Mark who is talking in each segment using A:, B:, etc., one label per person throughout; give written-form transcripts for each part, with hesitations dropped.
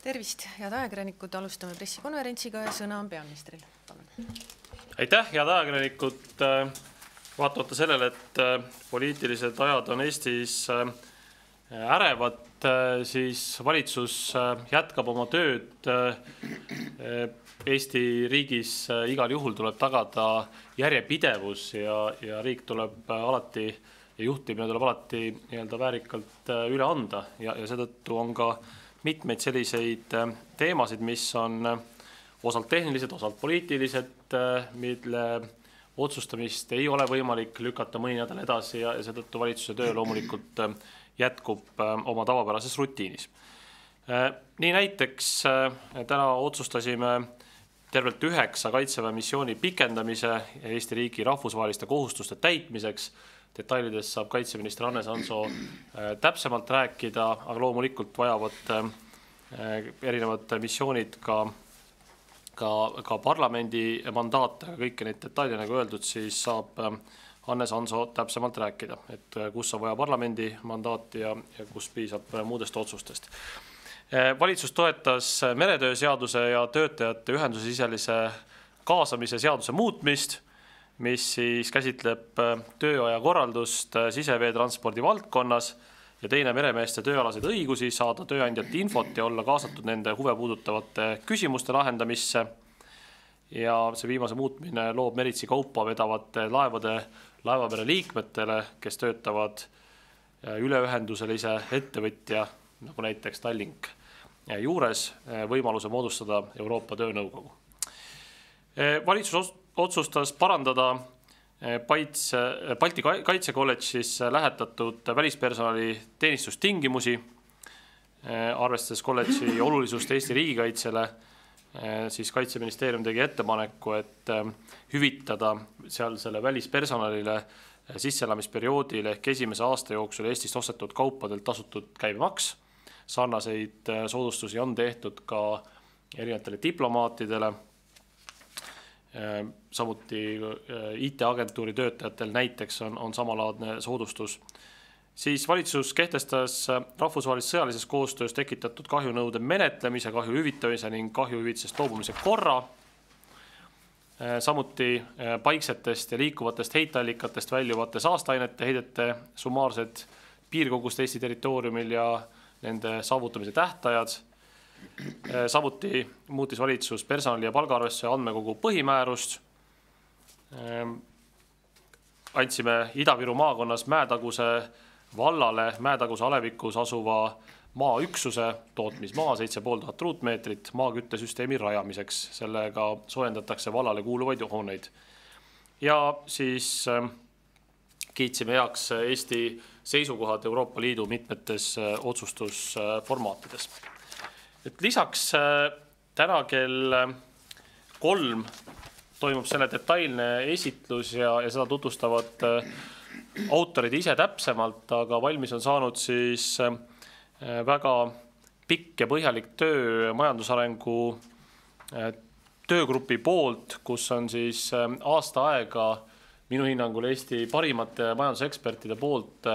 A: Tervist, head ajakirjanikud, alustame pressikonverentsiga ja sõna on peaministril.
B: Aitäh, head ajakirjanikud. Vaatamata sellele, et poliitilised ajad on Eestis ärevad, siis valitsus jätkab oma tööd. Eesti riigis igal juhul tuleb tagada järjepidevus ja riik tuleb alati ja juhtimine tuleb alati väärikalt üle anda ja seetõttu on ka mitmeid selliseid teemasid, mis on osalt tehnilised, osalt poliitilised, mille otsustamist ei ole võimalik lükata mõni nädal edasi ja seetõttu valitsuse töö loomulikult jätkub oma tavapärases rutiinis. Nii näiteks täna otsustasime tervelt 9 kaitseväe missiooni pikendamise Eesti riigi rahvusvaheliste kohustuste täitmiseks. Detailidest saab kaitseminister Hannes Hanso täpsemalt rääkida, aga loomulikult vajavad erinevad missioonid ka parlamendi mandaate, kõiki neid detaile, nagu öeldud, siis saab Hannes Hanso täpsemalt rääkida, et kus on vaja parlamendi mandaati ja kus piisab muudest otsustest. Valitsus toetas meretöö seaduse ja töötajate ühenduse siselise kaasamise seaduse muutmist, mis siis käsitleb tööaja korraldust siseveetranspordi valdkonnas ja teine meremeeste tööalaseid õigusi saada tööandjalt infot ja olla kaasatud nende huve puudutavate küsimuste lahendamisse. Ja see viimase muutmine loob meritsi kaupa vedavate laevapere liikmetele, kes töötavad üleühenduselise ettevõtja, nagu näiteks Tallink juures, võimaluse moodustada Euroopa Töönõukogu. Valitsus otsustas parandada Balti kaitsekolledžis lähetatud välispersonali teenistustingimusi, arvestades kolledži olulisust Eesti riigikaitsele, siis Kaitseministeerium tegi ettepaneku, et hüvitada selle välispersonalile sisseelamisperioodil ehk esimese aasta jooksul Eestist ostetud kaupadelt tasutud käibemaks. Sarnaseid soodustusi on tehtud ka erinevatele diplomaatidele, samuti IT-agentuuri töötajatel näiteks on samalaadne soodustus. Siis valitsus kehtestas rahvusvahelises sõjalises koostöös tekitatud kahjunõude menetlemise, kahju hüvitamise ning kahju hüvitisest loobumise korra. Samuti paiksetest ja liikuvatest heiteallikatest väljuvate saasteainete heidete summaarsed piirkogust Eesti territooriumil ja nende saavutamise tähtajad. Samuti muutis valitsus personali- ja palgaarvestuse andmekogu põhimäärust. Andsime Ida-Viru maakonnas Mäetaguse vallale Mäetaguse alevikus asuva maaüksuse tootmismaa 7500 ruutmeetrit maaküttesüsteemi rajamiseks. Sellega soojendatakse vallale kuuluvaid hooneid. Ja siis kiitsime heaks Eesti seisukohad Euroopa Liidu mitmetes otsustusformaatides. Lisaks täna kell 3 toimub selle detailne esitlus ja seda tutvustavad autorid ise täpsemalt, aga valmis on saanud siis väga pikk ja põhjalik töö majandusarengu töögrupi poolt, kus on siis aasta aega minu hinnangul Eesti parimate majandusekspertide poolt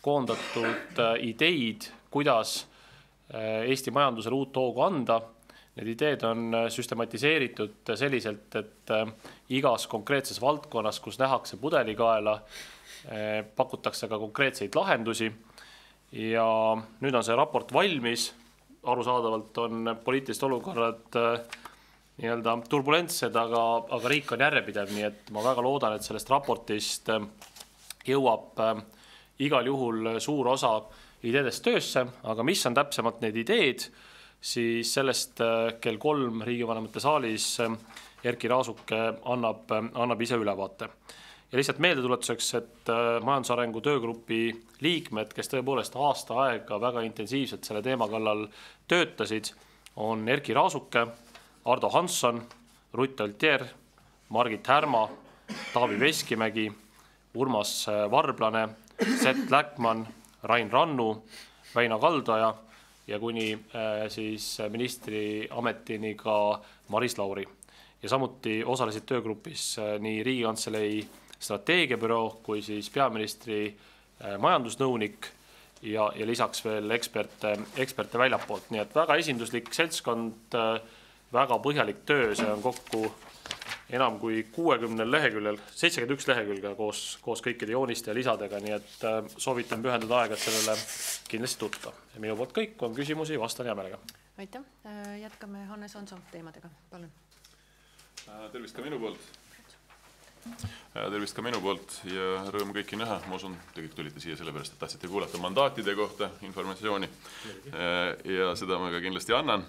B: koondatud ideid, kuidas Eesti majandusele uut hoogu anda. Need ideed on süstematiseeritud selliselt, et igas konkreetses valdkonnas, kus nähakse pudelikaela, pakutakse ka konkreetseid lahendusi. Ja nüüd on see raport valmis. Arusaadavalt on poliitilised olukorrad turbulentsed, aga riik on järjepidev, nii et ma väga loodan, et sellest raportist jõuab igal juhul suur osa ideedest töösse, aga mis on täpsemalt need ideed, siis sellest kell 3 riigivanemate saalis Erki Raasuke annab ise ülevaate. Ja lihtsalt meeldetuletuseks, et majandusarengu töögrupi liikmed, kes tõepoolest aasta aega väga intensiivselt selle teema kallal töötasid, on Erki Raasuke, Ardo Hansson, Rutt Altier, Margit Härma, Taavi Veskimägi, Urmas Varblane, Sett Läkman, Rain Rannu, Väino Kaldaja ja kuni siis ministri ametini ka Maris Lauri. Ja samuti osalesid töögrupis nii Riigikantselei strateegiabüroo kui siis peaministri majandusnõunik ja lisaks veel eksperte väljapoolt. Nii et väga esinduslik seltskond, väga põhjalik töö, see on kokku enam kui 60 leheküljel, 71 lehekülge koos kõikide jooniste ja lisadega, nii et soovitan pühendada aega, et sellele kindlasti tutvuda. Ja minu poolt kõik, on küsimusi, vastan hea meelega.
A: Aitäh, jätkame Hannes Hanso teemadega, palun.
C: Tervist ka minu poolt. Tervist ka minu poolt ja rõõm kõiki näha. Ma usun, te kõik tulite siia sellepärast, et tahtsite kuulata mandaatide kohta informatsiooni ja seda ma ka kindlasti annan.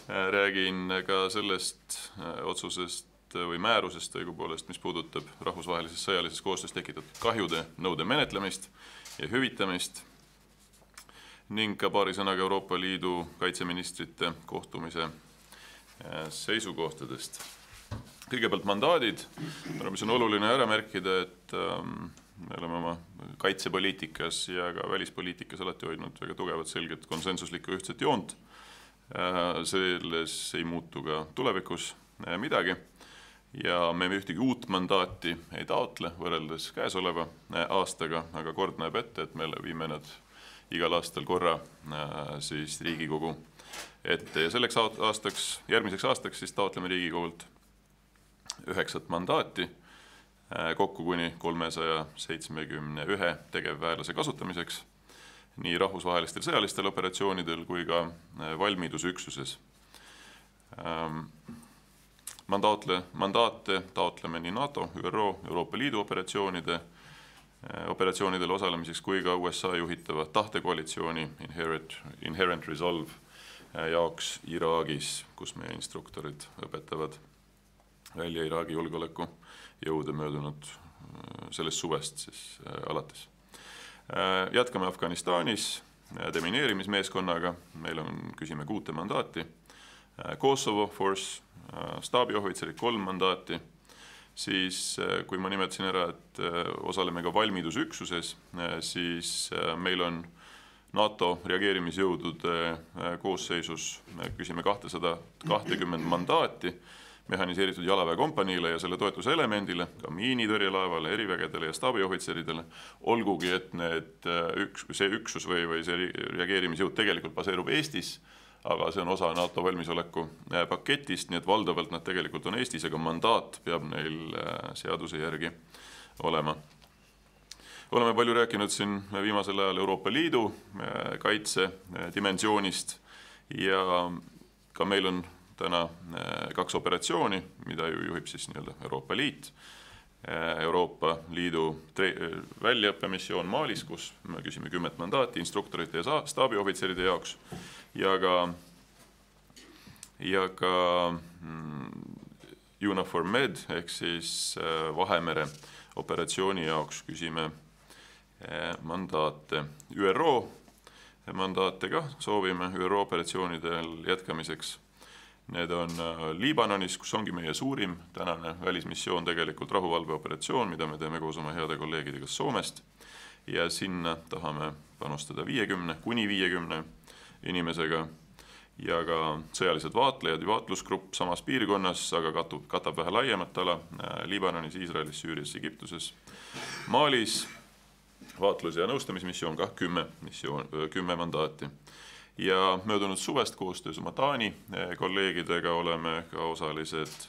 C: Räägin ka sellest otsusest või määrusest õigupoolest, mis puudutab rahvusvahelises sõjalises koostöös tekitatud kahjude nõude menetlemist ja hüvitamist ning ka paari sõnaga Euroopa Liidu kaitseministrite kohtumise seisukohtadest. Kõigepealt mandaadid, mis on oluline ära märkida, et me oleme oma kaitsepoliitikas ja ka välispoliitikas alati hoidnud väga tugevat selget konsensuslikku ühtset joont. Selles ei muutu ka tulevikus midagi ja me ühtegi uut mandaati ei taotle võrreldes käesoleva aastaga, aga kord näeb ette, et me viime nad igal aastal korra siis Riigikogu ette ja selleks aastaks, järgmiseks aastaks siis taotleme Riigikogult 9 mandaati, kokku kuni 371 tegevväelase kasutamiseks nii rahvusvahelistel sõjalistel operatsioonidel kui ka valmidusüksuses. Mandaate taotleme nii NATO, ÜRO, Euroopa Liidu operatsioonidel osalemiseks kui ka USA juhitava tahtekoalitsiooni Inherent Resolve jaoks Iraagis, kus meie instruktorid õpetavad välja Iraagi julgeoleku jõude möödunud sellest suvest siis alates. Jätkame Afganistanis demineerimismeeskonnaga, meil küsime 6 mandaati, Kosovo Force, staabiohvitserid 3 mandaati, siis kui ma nimetasin ära, et osaleme ka valmidusüksuses, siis meil on NATO reageerimisjõudude koosseisus, küsime 220 mandaati, mehhaniseeritud jalaväekompaniile ja selle toetuse elemendile, ka miinitõrjelaevale, erivägedele ja staabiohvitseridele, olgugi, et see üksus või see reageerimisjõud tegelikult baseerub Eestis, aga see on osa NATO valmisoleku paketist, nii et valdavalt nad tegelikult on Eestis, aga mandaat peab neil seaduse järgi olema. Oleme palju rääkinud siin viimasel ajal Euroopa Liidu kaitse dimensioonist ja ka meil on täna 2 operatsiooni, mida juhib siis Euroopa Liit. Euroopa Liidu väljaõppemissioon Malis, kus me küsime 10 mandaati instruktorite ja staabiohvitseride jaoks ja ka UNAFOR Med ehk siis Vahemere operatsiooni jaoks küsime mandaate. ÜRO mandaate ka soovime ÜRO operatsioonidel jätkamiseks. Need on Liibanonis, kus ongi meie suurim tänane välismissioon tegelikult rahuvalveoperatsioon, mida me teeme koos oma heade kolleegidega Soomest ja sinna tahame panustada 50 inimesega ja ka sõjalised vaatlejad ja vaatlusgrupp samas piirkonnas, aga katab vähe laiemat ala Liibanonis, Iisraelis, Süürias, Egiptuses, Malis, vaatlus- ja nõustamismissioon ka 10 mandaati. Ja möödunud suvest koostöös oma Taani kolleegidega oleme ka osalised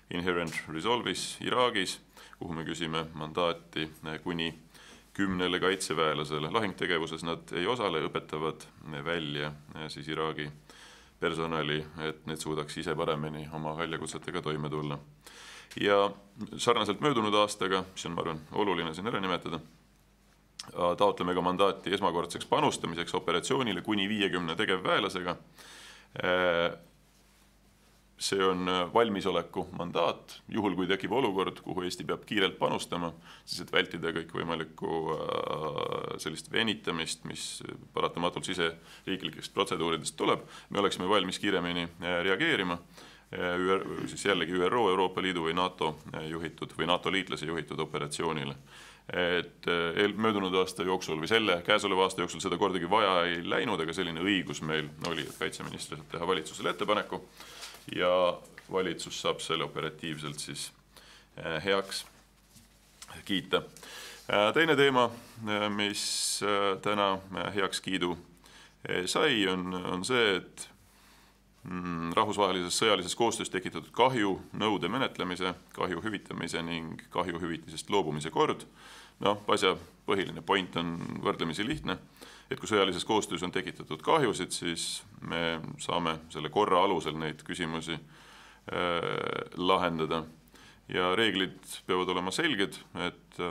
C: Inherent Resolve'is Iraagis, kuhu me küsime mandaati kuni 10 kaitseväelasele. Lahingtegevuses nad ei osale, õpetavad välja siis Iraagi personali, et need suudaks ise paremini oma väljakutsetega toime tulla. Ja sarnaselt möödunud aastaga, mis on, ma arvan, oluline siin ära nimetada, taotleme ka mandaati esmakordseks panustamiseks operatsioonile kuni 50 tegevväelasega. See on valmisoleku mandaat, juhul kui tekib olukord, kuhu Eesti peab kiirelt panustama, siis et vältida kõik võimalikku sellist venitamist, mis paratamatult siseriiklikest protseduuridest tuleb. Me oleksime valmis kiiremini reageerima, siis jällegi ÜRO, Euroopa Liidu või NATO juhitud või NATO liitlase juhitud operatsioonile. Et möödunud aasta jooksul või käesoleva aasta jooksul seda kordagi vaja ei läinud, aga selline õigus meil oli, et kaitseminister saab teha valitsusele ettepaneku ja valitsus saab selle operatiivselt siis heaks kiita. Teine teema, mis täna heakskiidu sai, on see, et rahvusvahelises sõjalises koostöös tekitatud kahju nõude menetlemise, kahju hüvitamise ning kahju hüvitisest loobumise kord. Asja põhiline point on võrdlemisi lihtne, et kui sõjalises koostöös on tekitatud kahjusid, siis me saame selle korra alusel neid küsimusi lahendada. Ja reeglid peavad olema selged, et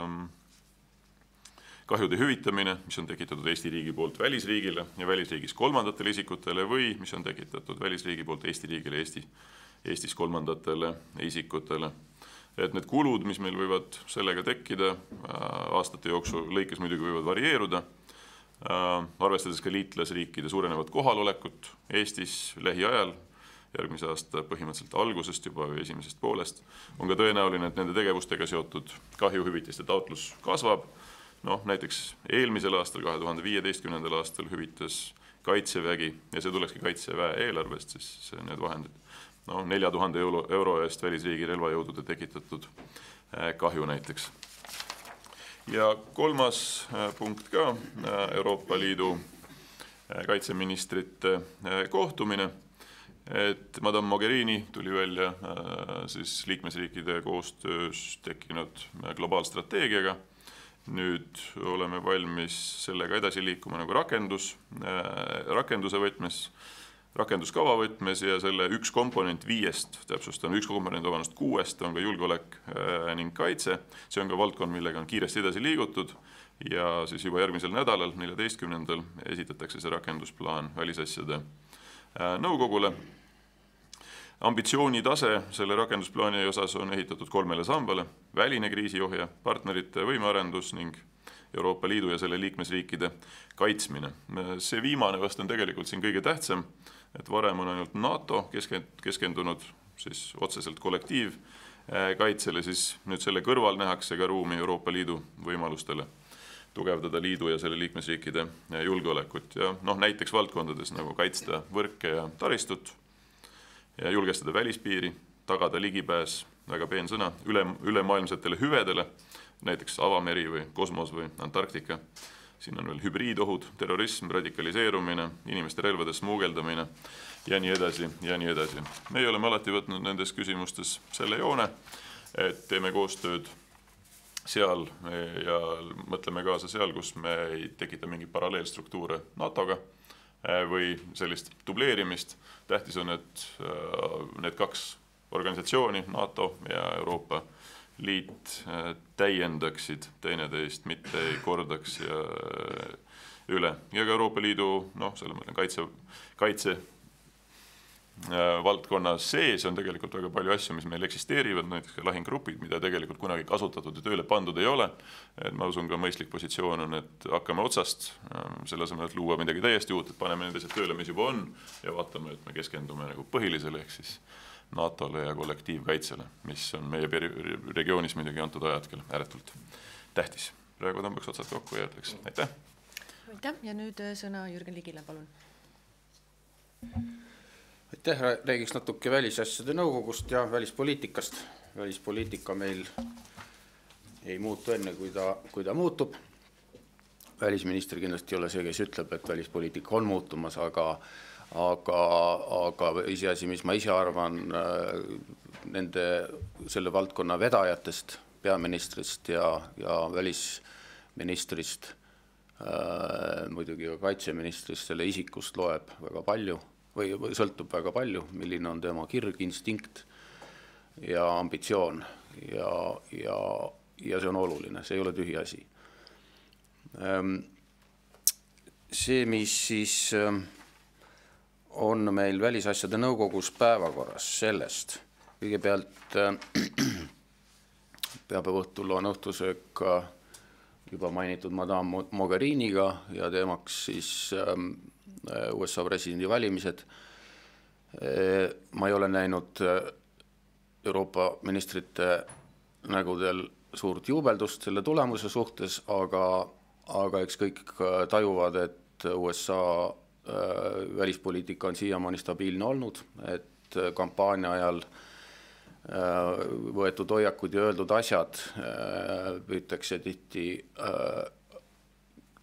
C: kahjude hüvitamine, mis on tekitatud Eesti riigi poolt välisriigile ja välisriigis kolmandatele isikutele või mis on tekitatud välisriigi poolt Eesti riigile Eestis kolmandatele isikutele. Et need kulud, mis meil võivad sellega tekkida, aastate jooksul lõikes muidugi võivad varieeruda, arvestades ka liitlasriikide suurenevat kohalolekut Eestis lähiajal, järgmise aasta põhimõtteliselt algusest juba või esimesest poolest, on ka tõenäoline, et nende tegevustega seotud kahjuhüvitiste taotlus kasvab. Näiteks eelmisel aastal, 2015. aastal hüvitas Kaitsevägi, ja see tulekski Kaitseväe eelarvest, siis need vahendid, 4000 euro eest välisriigi relvajõudude tekitatud kahju näiteks. Ja kolmas punkt ka, Euroopa Liidu kaitseministrite kohtumine, et Madame Mogherini tuli välja siis liikmesriikide koostöös tekkinud globaalstrateegiaga. Nüüd oleme valmis sellega edasi liikuma nagu rakenduse võtmes, rakenduskava võtmes ja selle üks komponent 5, täpsustan, üks komponent 6 on ka julgeolek ning kaitse. See on ka valdkond, millega on kiiresti edasi liigutud ja siis juba järgmisel nädalal, 14. esitatakse see rakendusplaan välisasjade nõukogule. Ambitsioonitase selle rakendusplaani osas on ehitatud 3 sambale: väline kriisiohje, partnerite võimearendus ning Euroopa Liidu ja selle liikmesriikide kaitsmine. See viimane vast on tegelikult siin kõige tähtsam, et varem on ainult NATO keskendunud siis otseselt kollektiivkaitsele, siis nüüd selle kõrval nähakse ka ruumi Euroopa Liidu võimalustele tugevdada liidu ja selle liikmesriikide julgeolekut ja näiteks valdkondades nagu kaitsta võrke ja taristut ja julgestada välispiiri, tagada ligipääs, väga peen sõna, ülemaailmsetele hüvedele, näiteks avameri või kosmos või Antarktika. Siin on veel hübriidohud, terrorism, radikaliseerumine, inimeste relvade smuugeldamine ja nii edasi ja nii edasi. Meie oleme alati võtnud nendes küsimustes selle joone, et teeme koostööd seal ja mõtleme kaasa seal, kus me ei tekita mingi paralleelstruktuure NATO-ga või sellist dubleerimist. Tähtis on, et need 2 organisatsiooni, NATO ja Euroopa Liit, täiendaksid teineteist, mitte ei kordaks üle. Ja ka Euroopa Liidu, selle mõtlen kaitse valdkonna sees on tegelikult väga palju asju, mis meil eksisteerivad, näiteks ka lahinggrupid, mida tegelikult kunagi kasutatud ja tööle pandud ei ole. Ma usun ka mõistlik positsioon on, et hakkame otsast, selle asemel, et luua midagi täiesti uut, et paneme need asjad tööle, mis juba on ja vaatame, et me keskendume nagu põhilisele ehk siis NATO-le ja kollektiivkaitsele, mis on meie regioonis muidugi antud ajatkel ääretult tähtis. Praegu tõmbaks otsad kokku ja ütleks. Aitäh!
A: Aitäh ja nüüd sõna Jürgen Ligile, palun.
D: Aitäh, räägiks natuke välisasjade nõukogust ja välispoliitikast. Välispoliitika meil ei muutu enne, kui ta muutub. Välisminister kindlasti ei ole see, kes ütleb, et välispoliitika on muutumas, aga asi, mis ma ise arvan selle valdkonna vedajatest, peaministrist ja välisministrist, muidugi ka kaitseministrist, selle isikust loeb väga palju või sõltub väga palju, milline on tema kirg, instinkt ja ambitsioon ja see on oluline, see ei ole tühi asi. See, mis siis on meil välisasjade nõukogus päevakorras sellest, kõigepealt pühapäeva õhtul on õhtusöök juba mainitud Madame Mogheriniga ja teemaks siis USA presidendi valimised. Ma ei ole näinud Euroopa ministrite nägudel suurt juubeldust selle tulemuse suhtes, aga eks kõik tajuvad, et USA välispoliitika on siiamaani stabiilne olnud, et kampaania ajal võetud hoiakud ja öeldud asjad püütakse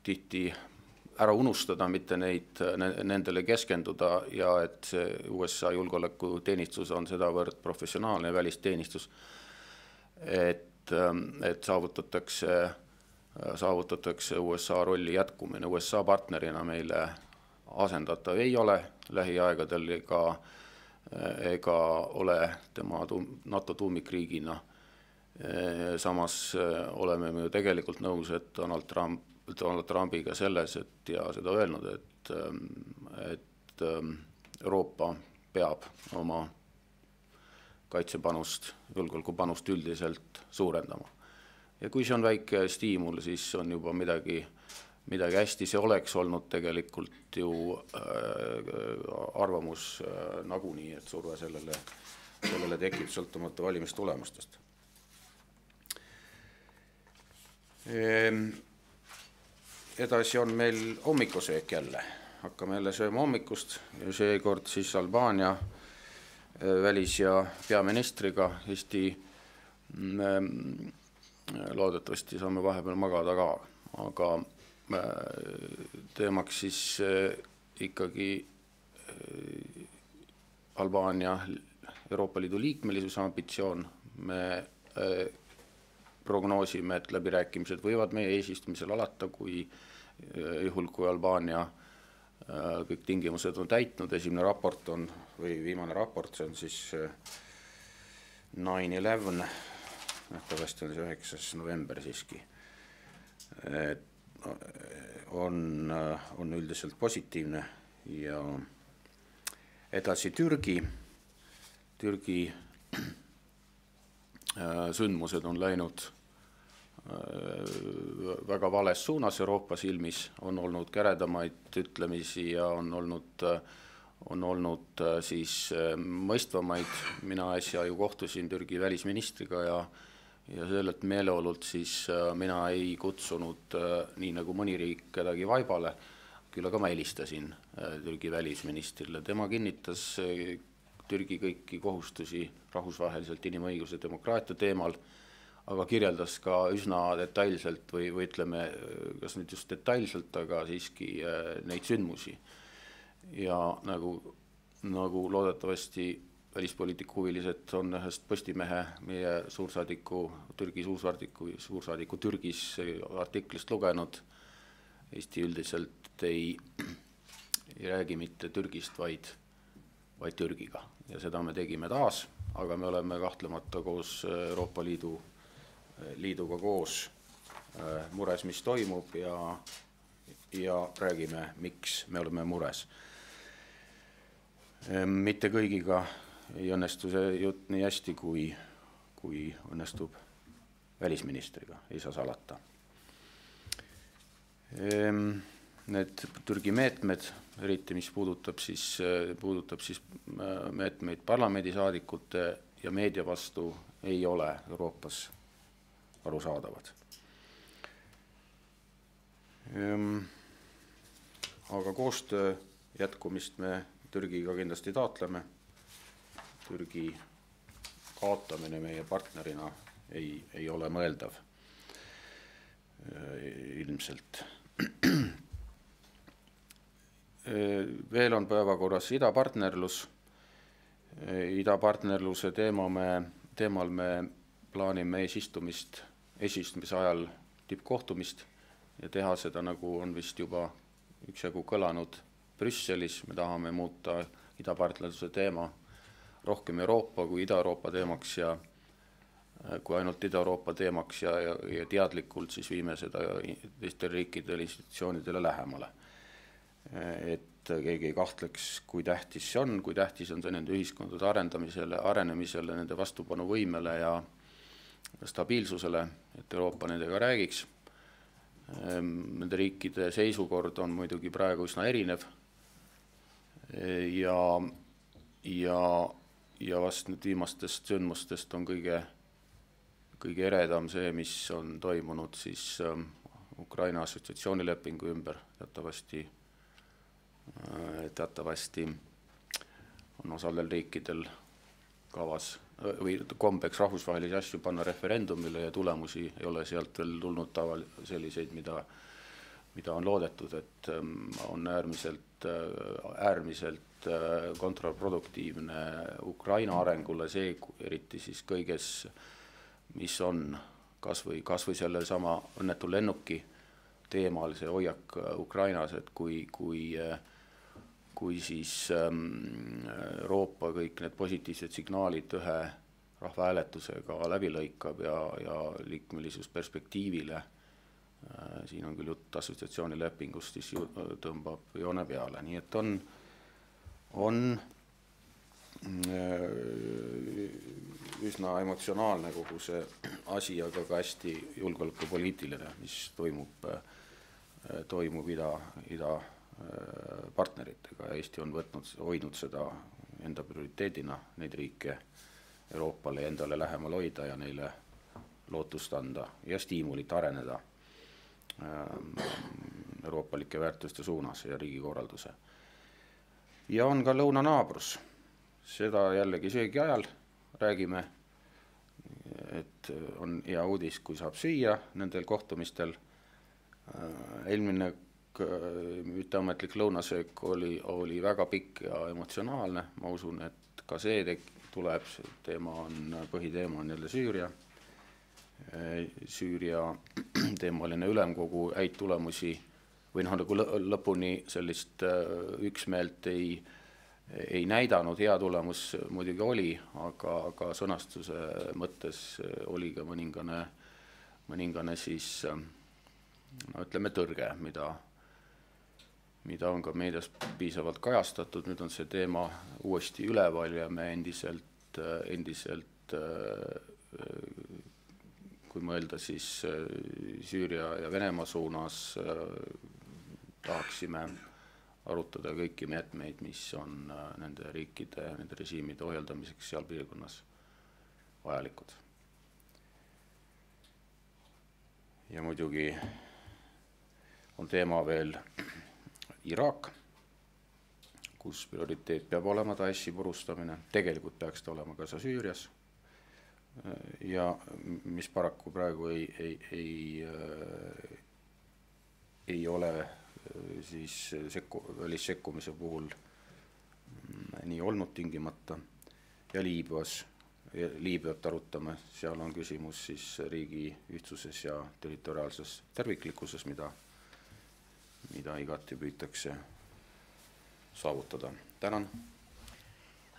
D: tihti ära unustada, mitte nendele keskenduda ja et see USA julgeolekuteenistus on sedavõrd professionaalne välisteenistus, et saavutatakse USA rolli jätkumine. USA partnerina meile asendatav ei ole lähiaegadel ega ole tema NATO tuumikriigina. Samas oleme me ju tegelikult nõus, et Donald Trumpiga selles, ja seda öelnud, et Euroopa peab oma kaitsepanust, julgeolekupanust üldiselt suurendama. Ja kui see on väike stiimul, siis on juba midagi hästi. See oleks olnud tegelikult ju arvamus nagunii, et surve sellele tekib sõltumata valimistulemustest. Edasi on meil hommikusöök jälle. Hakkame jälle sööma hommikust ja seekord siis Albaania välis- ja peaministriga. Eesti loodetavasti saame vahepeal magada ka, aga teemaks siis ikkagi Albaania Euroopa Liidu liikmelisuse ambitsioon. Me prognoosime, et läbirääkimised võivad meie eesistumisel alata, kui Albaania kõik tingimused on täitnud. Esimene raport on, või viimane raport, see on siis 9/11, nähtavasti on see 9. november siiski, on üldiselt positiivne. Ja edasi Türgi sündmused on läinud väga vales suunas Euroopa silmis, on olnud käredamaid ütlemisi ja on olnud siis mõistvamaid. Mina äsja ju kohtusin Türgi välisministriga ja sellelt meeleolult siis mina ei kutsunud nii nagu mõni riik kedagi vaibale, küll aga ma helistasin Türgi välisministrile. Tema kinnitas Türgi kõiki kohustusi rahvusvaheliselt inimõiguse demokraatia teemal, aga kirjeldas ka üsna detailselt või ütleme, kas nüüd just detailselt, aga siiski neid sündmusi. Ja nagu loodetavasti välispoliitika huvilised on ühest Postimehe meie Türgi suursaadiku Türgis artiklist lugenud. Eesti üldiselt ei räägi mitte Türgist, vaid Türgiga. Ja seda me tegime taas, aga me oleme kahtlemata koos Euroopa Liiduga koos mures, mis toimub ja räägime, miks me oleme mures. Mitte kõigiga ei õnnestu see jutt nii hästi, kui õnnestub välisministriga, ei saa salata. Need Türgi meetmed, eriti mis puudutab siis meetmeid parlamendisaadikute ja meedia vastu, ei ole Euroopas arusaadavad. Aga koostöö jätkumist me Türgiga kindlasti taotleme. Türgi kaotamine meie partnerina ei ole mõeldav ilmselt. Veel on päevakorras idapartnerlus. Idapartnerluse teemal me plaanime eesistumise ajal tippkohtumist ja teha seda, nagu on vist juba üksjagu kõlanud Brüsselis. Me tahame muuta idapartnerluse teema rohkem Euroopa kui Ida-Euroopa teemaks ja kui ainult Ida-Euroopa teemaks ja teadlikult siis viime seda teistele riikidele, institutsioonidele lähemale. Et keegi ei kahtleks, kui tähtis see on nende ühiskondade arenemisele, nende vastupanuvõimele ja stabiilsusele, et Euroopa nendega räägiks. Nende riikide seisukord on muidugi praegu üsna erinev ja vast nüüd viimastest sündmustest on kõige eredam see, mis on toimunud siis Ukraina assotsiatsioonilepingu ümber. Teatavasti on osadel riikidel kavas või kombeks rahvusvahelisi asju panna referendumile ja tulemusi ei ole sealt veel tulnud selliseid, mida on loodetud, et on äärmiselt kontraproduktiivne Ukraina arengule see, eriti siis kõiges, mis on kas või selle sama õnnetu lennuki teemal see hoiak Ukrainas, et kui siis Euroopa kõik need positiivsed signaalid ühe rahvahääletusega läbi lõikab ja liikmelisusperspektiivile, siin on küll jutt assotsiatsioonilepingust, siis tõmbab joone peale. Nii et on üsna emotsionaalne kogu see asi, aga ka hästi julgeolekupoliitiline, mis toimub ida partneritega. Eesti on hoidnud seda enda prioriteedina, neid riike Euroopale endale lähemal hoida ja neile lootust anda ja stiimulit areneda euroopalike väärtuste suunas ja riigikorralduse. Ja on ka lõunanaabrus. Seda jällegi seegi ajal räägime, et on hea uudis, kui saab süüa nendel kohtumistel. Eelmine mitteametlik lõunasöök oli väga pikk ja emotsionaalne. Ma usun, et ka see tuleb, põhiteema on jälle Süüria teemaline ülemkogu häid tulemusi või nagu lõpuni sellist üksmeelt ei näidanud, hea tulemus muidugi oli, aga sõnastuse mõttes oli ka mõningane siis, ütleme, tõrge, mida on ka meedias piisavalt kajastatud. Nüüd on see teema uuesti üleval ja me endiselt kui mõelda siis Süüria ja Venemaa suunas, tahaksime arutada kõiki meetmeid, mis on nende riikide, nende režiimide ohjeldamiseks seal piirkonnas vajalikud. Ja muidugi on teema veel Iraak, kus prioriteet peab olema Daeshi purustamine, tegelikult peaks ta olema ka Süürias ja mis paraku praegu ei ole siis välissekkumise puhul nii olnud tingimata. Ja Liibüat arutame, seal on küsimus siis riigi ühtsuses ja territoriaalses terviklikkuses, mida igati püütakse saavutada. Tänan!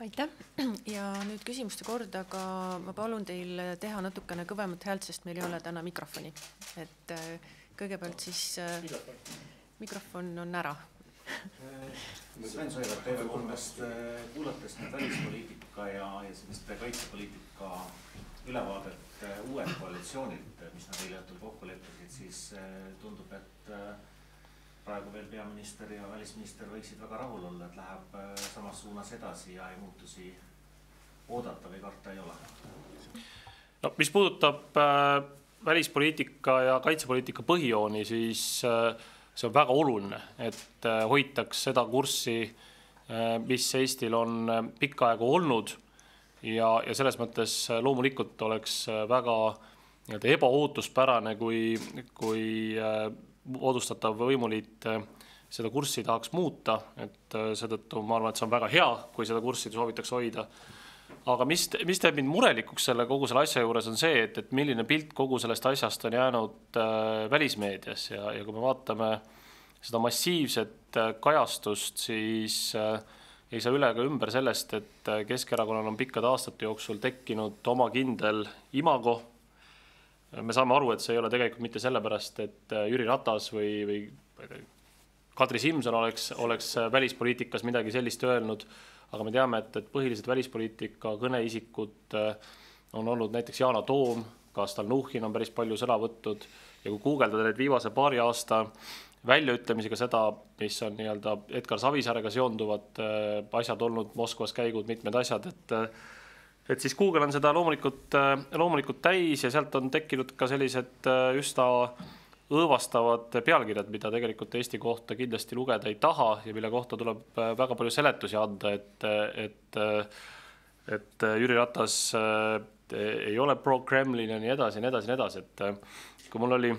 A: Aitäh! Ja nüüd küsimuste kord, aga ma palun teil teha natukene kõvemat häält, sest meil ei ole täna mikrofoni. Et kõigepealt siis mikrofon on ära.
E: Sven Soivat TV3-st kuulates nüüd välispoliitika ja selliste kaitsepoliitika ülevaadet uued koalitsioonid, mis nad eile õhtul kokku leppisid, siis tundub, et praegu veel peaminister ja välisminister võiksid väga rahul olla, et läheb samas suunas edasi ja ei muutusi oodata või karta ei ole.
B: No, mis puudutab välispoliitika ja kaitsepoliitika põhijooni, siis see on väga oluline, et hoitaks seda kurssi, mis Eestil on pikka aega olnud ja selles mõttes loomulikult oleks väga ebaootuspärane, kui moodustatav võimuliit seda kurssi tahaks muuta, et seetõttu ma arvan, et see on väga hea, kui seda kurssi soovitakse hoida. Aga mis teeb mind murelikuks kogu selle asja juures on see, et milline pilt kogu sellest asjast on jäänud välismeedias ja kui me vaatame seda massiivset kajastust, siis ei saa üle ka ümber sellest, et Keskerakonnal on pikkade aastate jooksul tekkinud oma kindel imago. Me saame aru, et see ei ole tegelikult mitte sellepärast, et Jüri Ratas või Kadri Simson oleks välispoliitikas midagi sellist öelnud, aga me teame, et põhilised välispoliitika kõneisikud on olnud näiteks Yana Toom, ka Stalnuhhin on päris palju sõna võtnud ja kui guugeldada need viimase paari aasta väljaütlemisega seda, mis on Edgar Savisaarega seonduvad asjad olnud, Moskvas käigud, mitmed asjad, et siis Google on seda loomulikult täis ja sealt on tekkinud ka sellised üsna õõvastavad pealkirjad, mida tegelikult Eesti kohta kindlasti lugeda ei taha ja mille kohta tuleb väga palju seletusi anda, et et Jüri Ratas ei ole pro-Kremlin ja nii edasi, nii edasi, nii edasi, et kui mul oli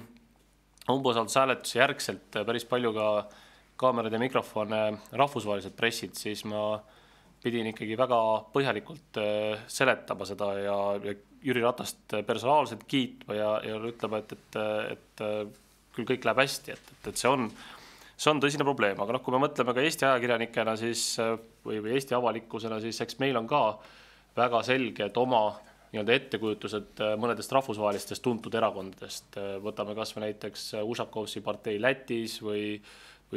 B: umbusalduse järgselt päris palju ka kaamerad ja mikrofone rahvusvaheliselt pressid, siis ma pidin ikkagi väga põhjalikult seletama seda ja Jüri Ratast personaalselt kiitma ja ütlema, et küll kõik läheb hästi, et see on tõsine probleem, aga kui me mõtleme ka Eesti ajakirjanikena siis, või Eesti avalikkusena, siis eks meil on ka väga selge, et oma ettekujutused mõnedest rahvusvahelistest tuntud erakondadest. Võtame kas või näiteks Ušakovsi partei Lätis või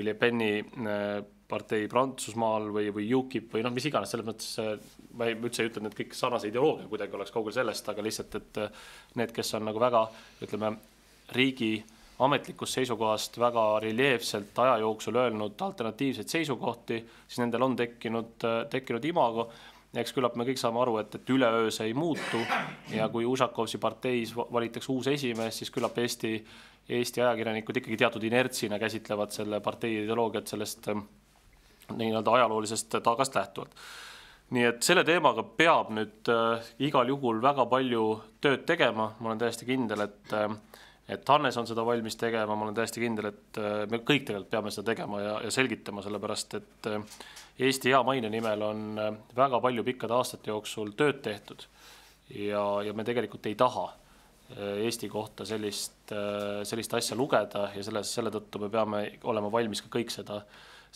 B: Le Peni partei Prantsusmaal või UKIP või mis iganes, selles mõttes ma üldse ei ütle, et need kõik sarnase ideoloogia kuidagi oleks kaugel sellest, aga lihtsalt, et need, kes on nagu väga, ütleme, riigi ametlikust seisukohast väga reljeefselt aja jooksul öelnud alternatiivseid seisukohti, siis nendel on tekkinud imago. Eks küllap me kõik saame aru, et üleöö see ei muutu ja kui Ušakovsi parteis valitaks uus esimees, siis küllap Eesti ajakirjanikud ikkagi teatud inertsina käsitlevad selle partei ideoloogiat sellest nii-öelda ajaloolisest tagast lähtuvalt. Nii et selle teemaga peab nüüd igal juhul väga palju tööd tegema. Ma olen täiesti kindel, et Hannes on seda valmis tegema. Ma olen täiesti kindel, et me kõik tegelikult peame seda tegema ja selgitama, sellepärast, et Eesti hea maine nimel on väga palju pikkade aastate jooksul tööd tehtud ja me tegelikult ei taha Eesti kohta sellist asja lugeda ja selle tõttu me peame olema valmis ka kõik seda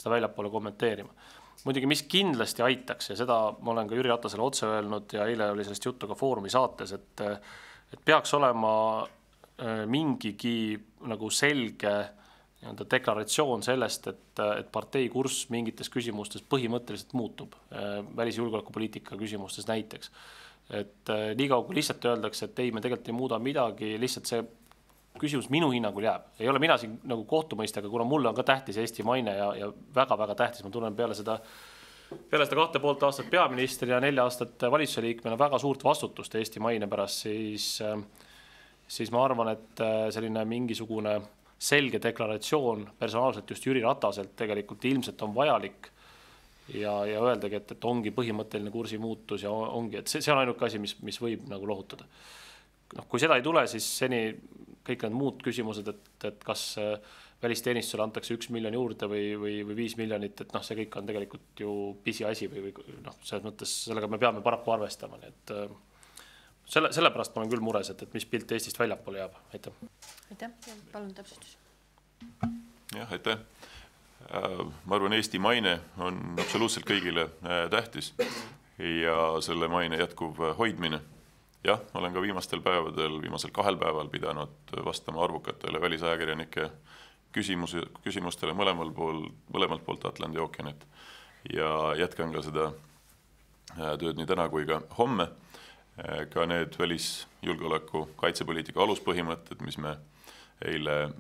B: väljapoole kommenteerima. Muidugi, mis kindlasti aitaks ja seda ma olen ka Jüri Ratasele otse öelnud ja eile oli sellest juttu ka Foorumi saates, et peaks olema mingigi nagu selge deklaratsioon sellest, et partei kurss mingites küsimustes põhimõtteliselt muutub, välisjulgeolekupoliitika küsimustes näiteks. Et nii kaugu lihtsalt öeldakse, et ei, me tegelikult ei muuda midagi, lihtsalt see küsimus minu hinnangul jääb. Ei ole mina siin nagu kohtumõistega, kuna mulle on ka tähtis Eesti maine ja väga-väga tähtis. Ma tunnen peale seda 2,5 aastat peaministri ja 4 aastat valitsuse liikmena väga suurt vastutust Eesti maine pärast, siis ma arvan, et selline mingisugune selge deklaratsioon personaalselt just Jüri Rataselt tegelikult ilmselt on vajalik ja öeldagi, et ongi põhimõtteline kursi muutus ja ongi, et see on ainuke asi, mis võib nagu lohutada. Kui seda ei tule, siis seni kõik need muud küsimused, et kas välisteenistusele antakse 1 miljon juurde või 5 miljonit, et see kõik on tegelikult ju pisi asi või selles mõttes sellega me peame paraku arvestama. Nii et sellepärast ma olen küll mures, et mis pilt Eestist väljapoole jääb. Aitäh.
A: Aitäh. Palun täpsustus.
C: Jah, aitäh. Ma arvan, Eesti maine on absoluutselt kõigile tähtis ja selle maine jätkuv hoidmine. Jah, olen ka viimasel 2 päeval pidanud vastama arvukatele välisajakirjanike küsimustele mõlemalt poolt Atlandi ookeanit ja jätkan ka seda tööd nii täna kui ka homme. Ka need välisjulgeoleku kaitsepoliitika aluspõhimõtted, mis me eile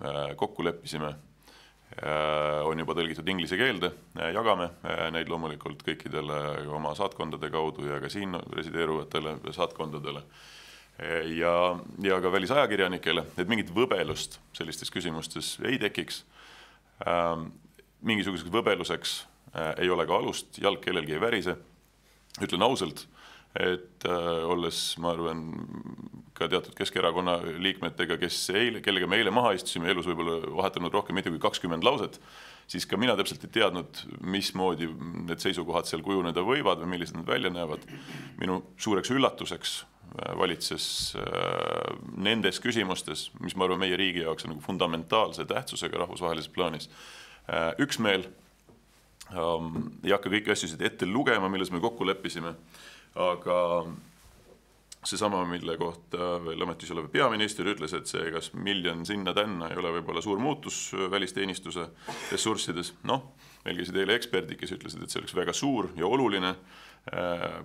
C: kokku leppisime, on juba tõlgitud inglise keelde, jagame neid loomulikult kõikidele oma saatkondade kaudu ja ka siin resideeruvatele saatkondadele ja ka välisajakirjanikele, et mingit võbelust sellistes küsimustes ei tekiks. Mingisuguseks võbeluseks ei ole ka alust, jalg kellelgi ei värise. Ütlen ausalt, et olles, ma arvan, ka teatud Keskerakonna liikmetega, kellega me eile maha istusime, elus võib-olla vahetanud rohkem mitte kui 20 lauset, siis ka mina täpselt ei teadnud, mismoodi need seisukohad seal kujuneda võivad või millised nad välja näevad. Minu suureks üllatuseks valitses nendes küsimustes, mis ma arvan meie riigi jaoks on nagu fundamentaalse tähtsusega rahvusvahelises plaanis. Üksmeel, ei hakka kõiki asjusid ette lugema, milles me kokku leppisime, aga seesama, mille kohta veel ametis olev peaminister ütles, et see kas miljon sinna tänna ei ole võib-olla suur muutus välisteenistuse ressurssides. Meil käisid eile eksperdid, kes ütlesid, et see oleks väga suur ja oluline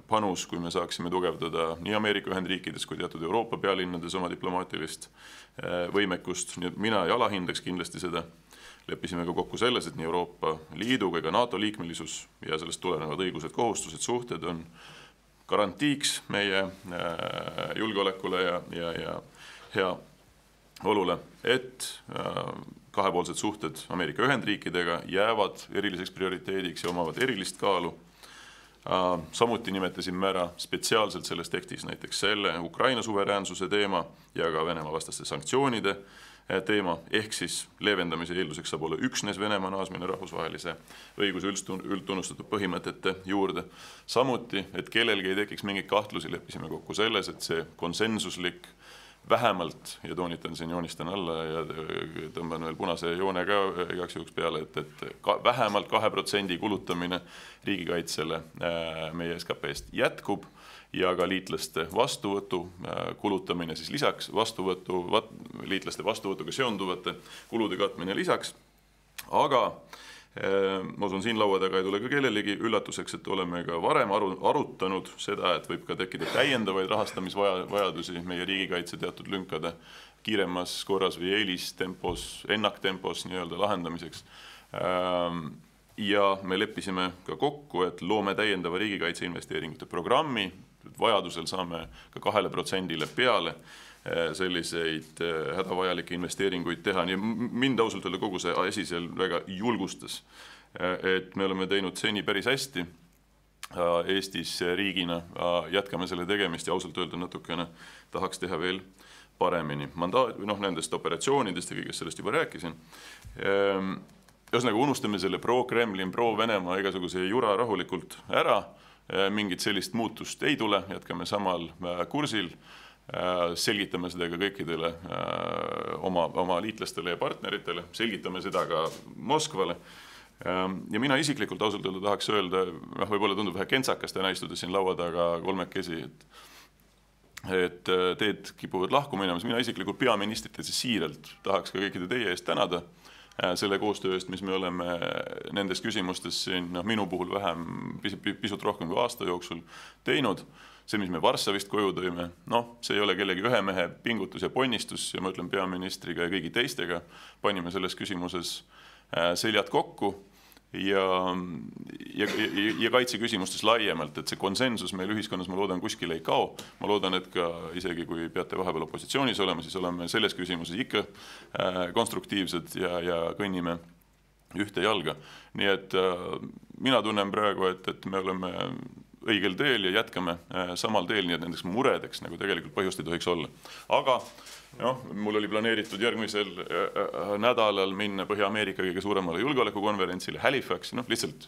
C: panus, kui me saaksime tugevdada nii Ameerika Ühendriikides kui teatud Euroopa pealinnades oma diplomaatilist võimekust. Nii et mina ei alahindaks kindlasti seda. Leppisime ka kokku selles, et nii Euroopa Liidu kui ka NATO liikmelisus ja sellest tulenevad õigused, kohustused, suhted on garantiiks meie julgeolekule ja hea olule, et kahepoolsed suhted Ameerika Ühendriikidega jäävad eriliseks prioriteediks ja omavad erilist kaalu. Samuti nimetasime ära spetsiaalselt selles tekstis näiteks selle Ukraina suveräänsuse teema ja ka Venemaa vastaste sanktsioonide teema, ehk siis leevendamise eelduseks saab olla üksnes Venemaa naasmine rahvusvahelise õiguse üldtunnustatud põhimõtete juurde. Samuti, et kellelgi ei tekiks mingeid kahtlusi, leppisime kokku selles, et see konsensuslik vähemalt, ja toonitan siin, joonistan alla ja tõmban veel punase joone ka igaks juhuks peale, et vähemalt 2% kulutamine riigikaitsele meie SKP-st jätkub ja ka liitlaste vastuvõtu kulutamine siis lisaks, liitlaste vastuvõtuga seonduvate kulude katmine lisaks, aga ma usun, siin laua taga ei tule ka kellelegi üllatuseks, et oleme ka varem arutanud seda, et võib ka tekkida täiendavaid rahastamisvajadusi meie riigikaitse teatud lünkade kiiremas korras või eelistempos, ennaktempos nii-öelda lahendamiseks. Ja me leppisime ka kokku, et loome täiendava riigikaitse investeeringute programmi, vajadusel saame ka 2%-le peale selliseid hädavajalikke investeeringuid teha. Nii mind ausalt öelda kogu see asi seal väga julgustas, et me oleme teinud seni päris hästi Eestis riigina, jätkame selle tegemist ja ausalt öelda natukene tahaks teha veel paremini. Nendest operatsioonidest ja kõigest sellest juba rääkisin. Ühesõnaga unustame selle pro-Kremlin, pro-Venemaa igasuguse jura rahulikult ära, mingit sellist muutust ei tule, jätkame samal kursil, selgitame seda ka kõikidele oma liitlastele ja partneritele, selgitame seda ka Moskvale. Ja mina isiklikult ausalt öelda tahaks öelda, võib-olla tundub vähe kentsakas täna istuda siin laua taga kolmekesi, et teed kipuvad lahku minema, siis mina isiklikult peaministrite siiralt tahaks ka kõikide teie eest tänada selle koostöö eest, mis me oleme nendes küsimustes siin minu puhul pisut rohkem kui aasta jooksul teinud. See, mis me Varssavist koju tõime, see ei ole kellegi ühe mehe pingutus ja ponnistus ja ma ütlen peaministriga ja kõigi teistega, panime selles küsimuses seljad kokku ja kaitseküsimustes laiemalt, et see konsensus meil ühiskonnas, ma loodan, kuskil ei kao. Ma loodan, et ka isegi kui peate vahepeal opositsioonis olema, siis oleme selles küsimuses ikka konstruktiivsed ja kõnnime ühte jalga. Nii et mina tunnen praegu, et me oleme õigel teel ja jätkame samal teel, nii et nendeks muredeks nagu tegelikult põhjust ei tohiks olla. Aga mul oli planeeritud järgmisel nädalal minna Põhja-Ameerika kõige suuremale julgeolekukonverentsile Halifax, lihtsalt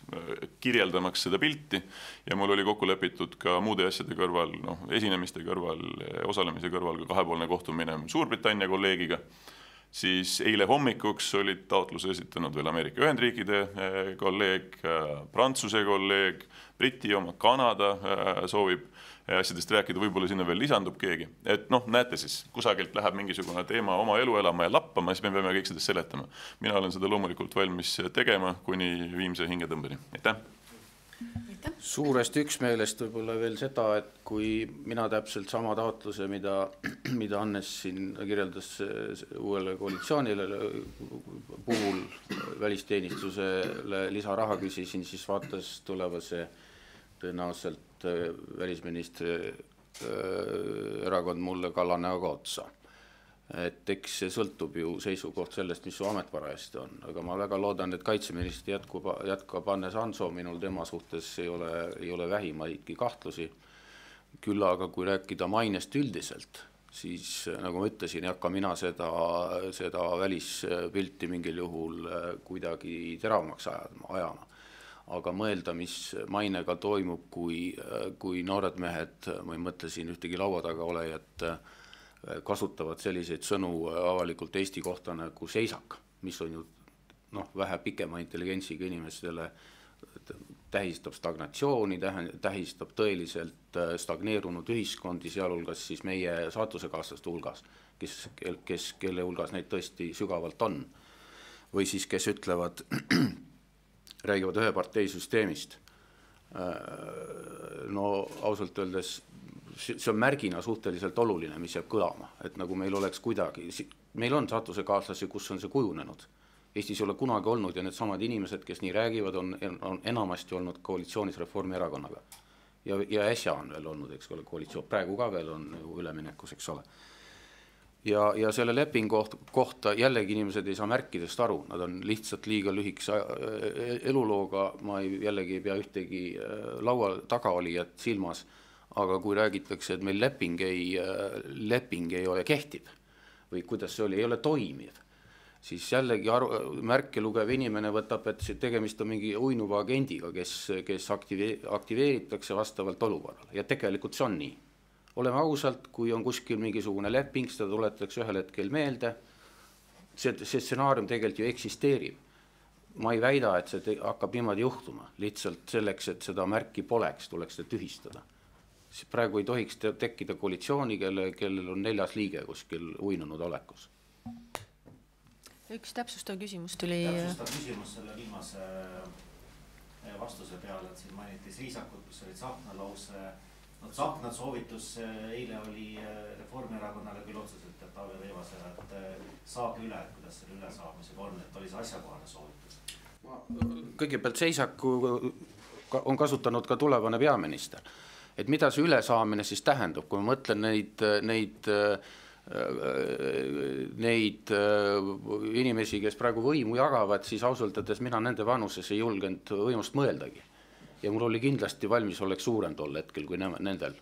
C: kirjeldamaks seda pilti ja mul oli kokku lepitud ka muude asjade kõrval, esinemiste kõrval, osalemise kõrval ka kahepoolne kohtumine Suurbritannia kolleegiga. Siis eile hommikuks olid taotluse esitanud veel Ameerika Ühendriikide kolleeg, Prantsuse kolleeg, Briti oma, Kanada soovib asjadest rääkida, võib-olla sinna veel lisandub keegi. Et näete siis, kusagilt läheb mingisugune teema oma elu elama ja lappama, siis me peame kõik seda seletama. Mina olen seda loomulikult valmis tegema kuni viimse hingetõmbeni. Aitäh!
D: Suurest üksmeelest võib-olla veel seda, et kui mina täpselt sama taotluse, mida Hannes siin kirjeldas uuele koalitsioonile puhul välisteenistusele lisaraha küsisin, siis vaatas tulevase tõenäoliselt välisministri erakond mulle kallanäoga otsa. Et eks see sõltub ju seisukoht sellest, mis su amet parajasti on. Aga ma väga loodan, et kaitseministri jätkab Hannes Hanso, minul tema suhtes ei ole vähimaidki kahtlusi. Küll aga kui rääkida mainest üldiselt, siis nagu ma ütlesin, ei hakka mina seda välispilti mingil juhul kuidagi teravamaks ajama. Aga mõelda, mis mainega toimub, kui noored mehed, ma ei mõtle siin ühtegi laua taga olejat, kasutavad selliseid sõnu avalikult Eesti kohta nagu seisak, mis on ju vähe pikema intelligentsiga inimestele tähistab stagnatsiooni, tähistab tõeliselt stagneerunud ühiskondi, sealhulgas siis meie saatusekaaslaste hulgas, kelle hulgas neid tõesti sügavalt on. Või siis, kes ütlevad, räägivad ühe parteisüsteemist. Ausalt öeldes see on märgina suhteliselt oluline, mis jääb kõlama, et nagu meil oleks kuidagi, meil on saatusekaaslasi, kus on see kujunenud. Eestis ei ole kunagi olnud ja need samad inimesed, kes nii räägivad, on enamasti olnud koalitsioonis Reformierakonnaga. Ja äsja on veel olnud, eks ole, koalitsioon, praegu ka veel on üleminekus, eks ole. ja selle lepingu kohta jällegi inimesed ei saa märkidest aru, nad on lihtsalt liiga lühikese elulooga, ma jällegi ei pea ühtegi laua taga olijat silmas, aga kui räägitakse, et meil leping ei ole kehtiv või kuidas see oli, ei ole toimiv, siis jällegi märke lugev inimene võtab, et tegemist on mingi uinuva agendiga, kes aktiveeritakse vastavalt olukorrale ja tegelikult see on nii. Oleme ausalt, kui on kuskil mingisugune leping, seda tuletatakse ühel hetkel meelde, see stsenaarium tegelikult ju eksisteerib. Ma ei väida, et see hakkab niimoodi juhtuma, lihtsalt selleks, et seda märki poleks, tuleks seda tühistada. Praegu ei tohiks tekkida koalitsiooni, kellel on 4 liige kuskil uinunud olekus.
A: Üks täpsustav küsimus tuli...
E: Täpsustav küsimus selle viimase vastuse peale, et siin mainiti Riisakut, kus oli Tsahkna lause. Tsahkna soovitus eile oli Reformierakonnale küll otseselt, et Taavi Rõivasele, et saage üle, et kuidas selle ülesaamisega on, et oli see asjakohane soovitus.
D: Kõigepealt Seisaku on kasutanud ka tulevane peaminister. Et mida see ülesaamine siis tähendab, kui ma mõtlen neid inimesi, kes praegu võimu jagavad, siis ausalt öeldes mina nende vanuses ei julgenud võimust mõeldagi. Ja mul oli kindlasti valmis oleks suurem tol hetkel kui nendel.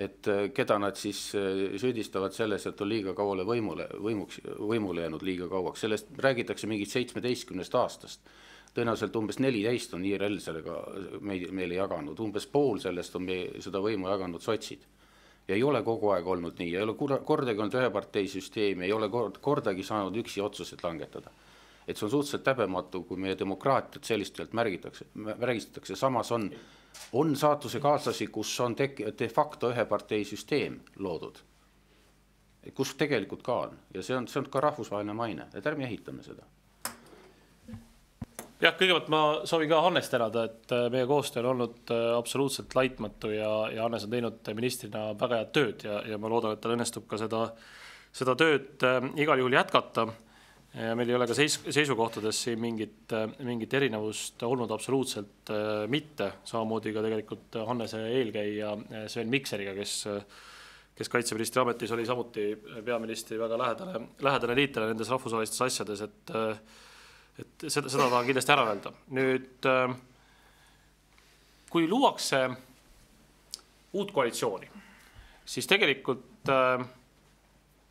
D: Et keda nad siis süüdistavad selles, et on liiga kauale võimule jäänud liiga kauaks. Sellest räägitakse mingit 17 aastast. Tõenäoliselt umbes 14 on IRL sellega meile jaganud. Umbes pool sellest on seda võimu jaganud sotsid. Ja ei ole kogu aeg olnud nii. Ei ole kordagi olnud ühe partei süsteemi, ei ole kordagi saanud üksi otsused langetada. Et see on suhteliselt täbematu, kui meie demokraatiat sellistelt märgistatakse. Samas on saatuse kaaslasi, kus on de facto ühe partei süsteem loodud. Kus tegelikult ka on. Ja see on ka rahvusvaheline maine. Et ärme ehitame seda.
B: Jah, kõigepealt ma soovin ka Hannes tänada, et meie koostöö on olnud absoluutselt laitmatu ja Hannes on teinud ministrina väga head tööd ja ma loodan, et tal õnnestub ka seda tööd igal juhul jätkata. Meil ei ole ka seisukohtades siin mingit erinevust olnud absoluutselt mitte. Samamoodi ka tegelikult Hannese eelkäija Sven Mikseriga, kes kaitseministri ametis oli samuti peaministri väga lähedane liitlane nendes rahvusvahelistes asjades, et seda tahan kindlasti ära öelda. Nüüd, kui luuakse uut koalitsiooni, siis tegelikult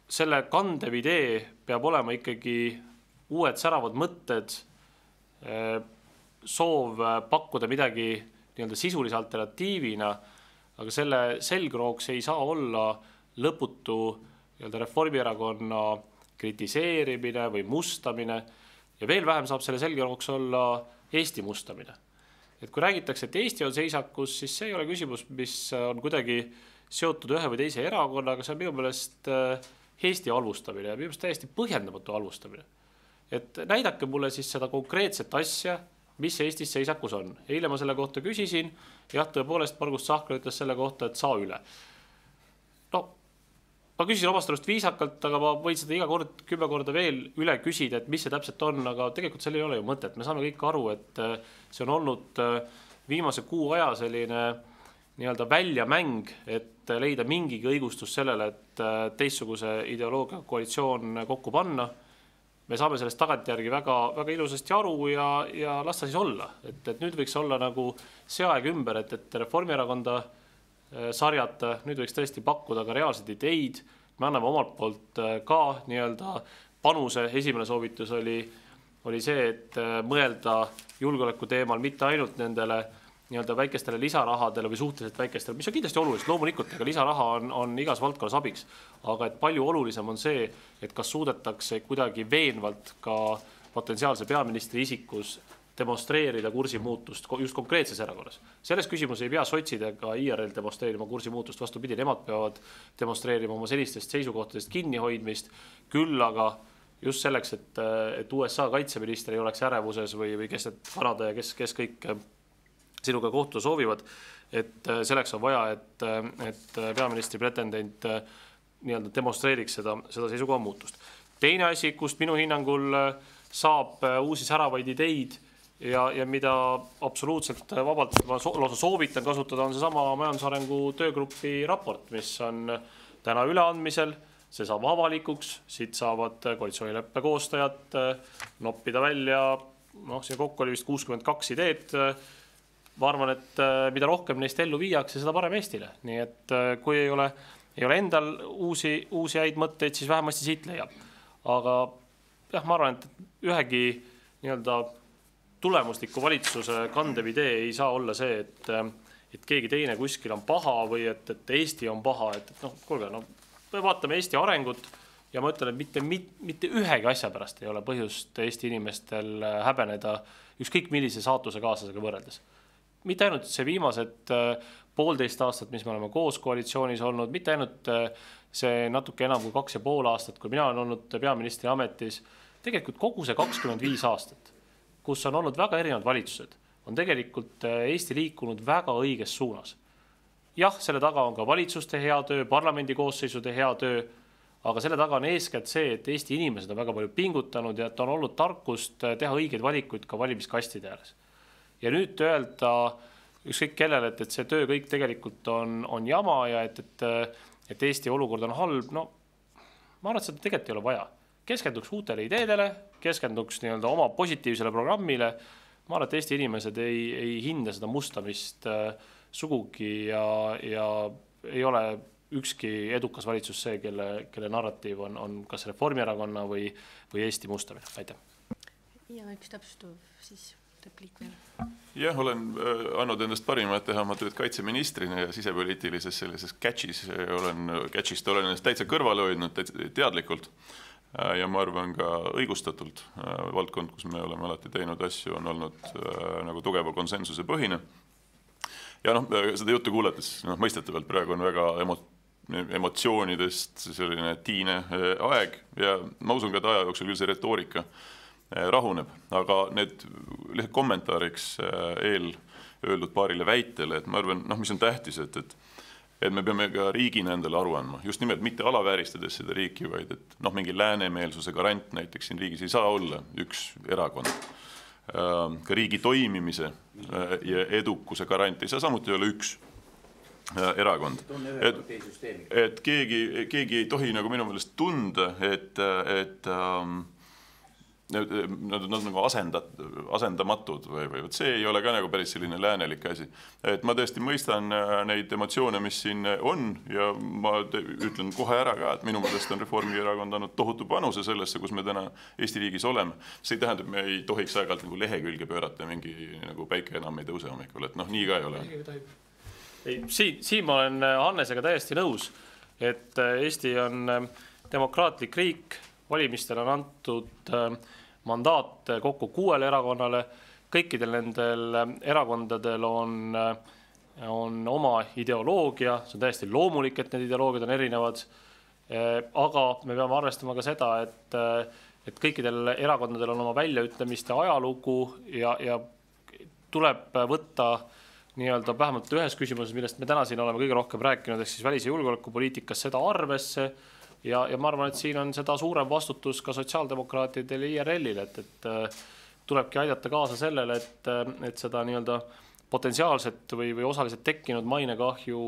B: selle kandev idee peab olema ikkagi uued säravad mõtted, soov pakkuda midagi nii-öelda sisulise alternatiivina, aga selle selgrooks ei saa olla lõputu nii-öelda Reformierakonna kritiseerimine või mustamine ja veel vähem saab selle selgrooks olla Eesti mustamine. Et kui räägitakse, et Eesti on seisakus, siis see ei ole küsimus, mis on kuidagi seotud ühe või teise erakonnaga, see on minu meelest Eesti halvustamine ja minu meelest täiesti põhjendamatu halvustamine. Et näidake mulle siis seda konkreetset asja, mis Eestis seisakus on. Eile ma selle kohta küsisin, jah, tõepoolest Margus Tsahkna ütles selle kohta, et saa üle. No, ma küsisin omast arust viisakalt, aga ma võin seda iga kord 10 korda veel üle küsida, et mis see täpselt on, aga tegelikult seal ei ole ju mõtet. Me saame kõik aru, et see on olnud viimase kuu aja selline nii-öelda väljamäng, et leida mingigi õigustus sellele, et teistsuguse ideoloogia koalitsioon kokku panna. Me saame sellest tagantjärgi väga ilusasti aru ja las ta siis olla. Et nüüd võiks olla nagu see aeg ümber, et Reformierakonda sarjata, nüüd võiks tõesti pakkuda ka reaalseid ideid. Me anname omalt poolt ka nii-öelda panuse. Esimene soovitus oli see, et mõelda julgeoleku teemal mitte ainult nendele nii-öelda väikestele lisarahadele või suhteliselt väikestele, mis on kindlasti oluliselt, loomulikult, aga lisaraha on igas valdkonnas abiks. Aga et palju olulisem on see, et kas suudetakse kuidagi veenvalt ka potentsiaalse peaministri isikus demonstreerida kursimuutust just konkreetses erakonnas. Selles küsimus ei pea sotsidega IRL demonstreerima kursimuutust, vastupidi, nemad peavad demonstreerima oma sellistest seisukohtadest kinnihoidmist, küll aga just selleks, et USA kaitseminister ei oleks ärevuses või kes need Kanada ja kes kõik sinuga kohtuda soovivad, et selleks on vaja, et peaministri pretendent nii-öelda demonstreeriks seda seisukoha muutust. Teine asi, kust minu hinnangul saab uusi säravaid ideid ja mida absoluutselt vabalt ma soovitan kasutada, on see sama majandusarengu töögrupi raport, mis on täna üleandmisel. see saab avalikuks, siit saavad koalitsioonileppe koostajad noppida välja, see kokku oli vist 62 ideed. Ma arvan, et mida rohkem neist ellu viiakse, seda parem Eestile. Nii et kui ei ole endal uusi häid mõtteid, siis vähemasti siit leiab. Aga jah, ma arvan, et ühegi nii-öelda tulemusliku valitsuse kandev idee ei saa olla see, et keegi teine kuskil on paha või et Eesti on paha. Kuulge, me vaatame Eesti arengut ja ma ütlen, et mitte ühegi asja pärast ei ole põhjust Eesti inimestel häbeneda ükskõik millise saatuse kaaslasega võrreldes. Mitte ainult see viimased 1,5 aastat, mis me oleme koos koalitsioonis olnud, mitte ainult see natuke enam kui 2,5 aastat, kui mina olen olnud peaministri ametis, tegelikult kogu see 25 aastat, kus on olnud väga erinevad valitsused, on tegelikult Eesti liikunud väga õiges suunas. Jah, selle taga on ka valitsuste hea töö, parlamendi koosseisude hea töö, aga selle taga on eeskätt see, et Eesti inimesed on väga palju pingutanud ja et on olnud tarkust teha õigeid valikuid ka valimiskastide ääres. Ja nüüd öelda ükskõik kellele, et see töö kõik tegelikult on jama ja et Eesti olukord on halb, ma arvan, et seda tegelikult ei ole vaja. Keskenduks uutele ideedele, keskenduks nii-öelda oma positiivsele programmile. Ma arvan, et Eesti inimesed ei hinda seda mustamist sugugi ja ei ole ükski edukas valitsus see, kelle narratiiv on kas Reformierakonna või Eesti mustamine. Aitäh.
A: Ja üks täpsustuv siis repliik veel.
C: Jah, olen andnud endast parima, et teha oma tööd kaitseministrina ja sisepoliitilises sellises catch'ist olen ennast täitsa kõrvale hoidnud teadlikult ja ma arvan ka õigustatult. Valdkond, kus me oleme alati teinud asju, on olnud nagu tugeva konsensuse põhine. Ja seda juttu kuulates mõistetavalt praegu on väga emotsioonidest selline tiine aeg ja ma usun ka, et aja jooksul küll see retoorika rahuneb, aga need lihtsalt kommentaariks öeldud paarile väitele, et ma arvan, mis on tähtis, et me peame ka riigina endale aru andma, just nimelt mitte alavääristades seda riiki, vaid et mingi läänemeelsuse garant näiteks siin riigis ei saa olla üks erakond. Ka riigi toimimise ja edukuse garant ei saa samuti olla üks erakond. Et keegi ei tohi nagu minu meelest tunda, et nad nagu asendamatud või see ei ole ka nagu päris selline läänelik asi. Et ma tõesti mõistan neid emotsioone, mis siin on ja ma ütlen kohe ära ka, et minu meelest on Reformierakond andnud tohutu panuse sellesse, kus me täna Eesti riigis oleme. See ei tähendab, et me ei tohiks aeg-ajalt nagu lehekülge pöörata mingi nagu päike enam ei tõuse hommikul, et nii ka ei ole.
B: Siin ma olen Hannesega täiesti nõus, et Eesti on demokraatlik riik, valimistel on antud mandaat kokku 6 erakonnale. Kõikidel nendel erakondadel on oma ideoloogia, see on täiesti loomulik, et need ideoloogiad on erinevad, aga me peame arvestama ka seda, et kõikidel erakondadel on oma väljaütlemiste ajalugu ja tuleb võtta nii-öelda vähemalt ühes küsimuses, millest me täna siin oleme kõige rohkem rääkinud, ehk siis välis- ja julgeolekupoliitikas seda arvesse. Ja ma arvan, et siin on seda suurem vastutus ka sotsiaaldemokraatidel ja IRL-il, et tulebki aidata kaasa sellele, et seda nii-öelda potentsiaalset või osaliselt tekkinud mainekahju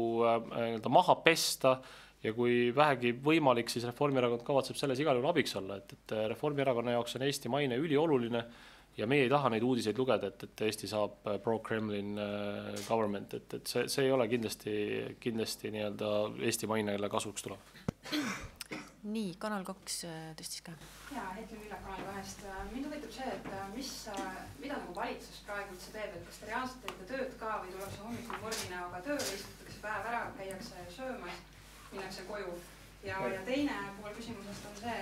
B: maha pesta ja kui vähegi võimalik, siis Reformierakond kavatseb selles igal juhul abiks olla, et Reformierakonna jaoks on Eesti maine ülioluline ja meie ei taha neid uudiseid lugeda, et Eesti saab pro-Kremlin government, et see ei ole kindlasti nii-öelda Eesti mainele kasuks tuleb.
A: Nii, Kanal 2 tõstis ka.
F: Jaa, Hetli Vilja Kanal 2. Mind huvitab see, et mida nagu valitsus praegu üldse teeb, et kas te reaalselt teete tööd ka või tullakse hommikul morginäoga tööle, istutakse päev ära, käiakse söömas, minnakse koju. Ja teine pool küsimusest on see,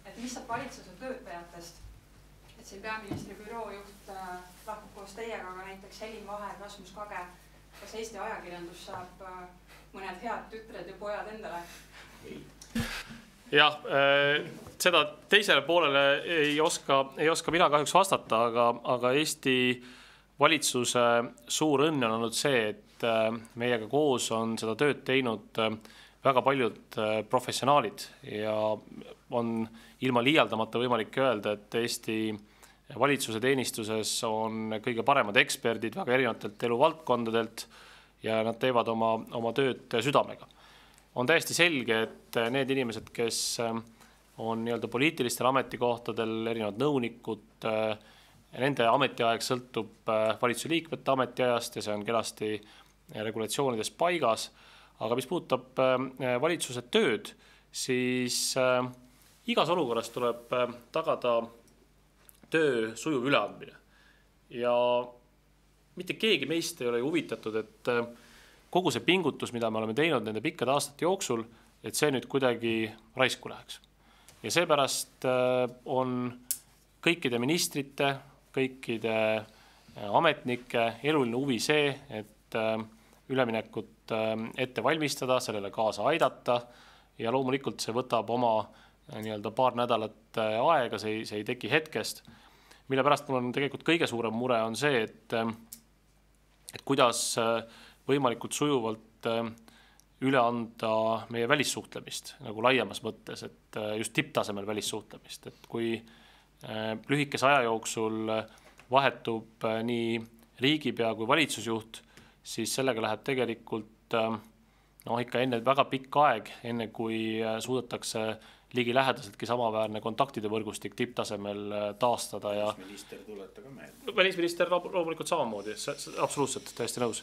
F: et mis saab valitsuse töötajatest, et siin peaministri büroo juht lahkub koos teiega, aga näiteks Helin Vaher, Rasmus Kage, kas Eesti ajakirjandus saab mõned head tütred ja pojad endale?
B: Jah, seda teisele poolele ei oska mina kahjuks vastata, aga Eesti valitsuse suur õnn on olnud see, et meiega koos on seda tööd teinud väga paljud professionaalid ja on ilma liialdamata võimalik öelda, et Eesti valitsuse teenistuses on kõige paremad eksperdid väga erinevatelt eluvaldkondadelt ja nad teevad oma tööd südamega. on täiesti selge, et need inimesed, kes on nii-öelda poliitilistel ametikohtadel, erinevad nõunikud, nende ametiaeg sõltub valitsuse liikmete ametiajast ja see on kenasti regulatsioonides paigas. Aga mis puudutab valitsuse tööd, siis igas olukorras tuleb tagada töö sujuv üleandmine. Ja mitte keegi meist ei ole huvitatud, et kogu see pingutus, mida me oleme teinud nende pikkade aastate jooksul, et see nüüd kuidagi raisku läheks. Ja seepärast on kõikide ministrite, kõikide ametnike eluline huvi see, et üleminekut ette valmistada, sellele kaasa aidata ja loomulikult see võtab oma nii-öelda paar nädalat aega, see ei teki hetkest. Mille pärast mul on tegelikult kõige suurem mure on see, et kuidas võimalikult sujuvalt üle anda meie välissuhtlemist nagu laiemas mõttes, et just tipptasemel välissuhtlemist, et kui lühikese aja jooksul vahetub nii riigipea kui valitsusjuht, siis sellega läheb tegelikult ikka enne väga pikk aeg, enne kui suudetakse ligi lähedaseltki samaväärne kontaktide võrgustik tipptasemel taastada.
D: Välisminister tuleta ka meelde.
B: Välisminister loomulikult samamoodi, absoluutselt täiesti nõus.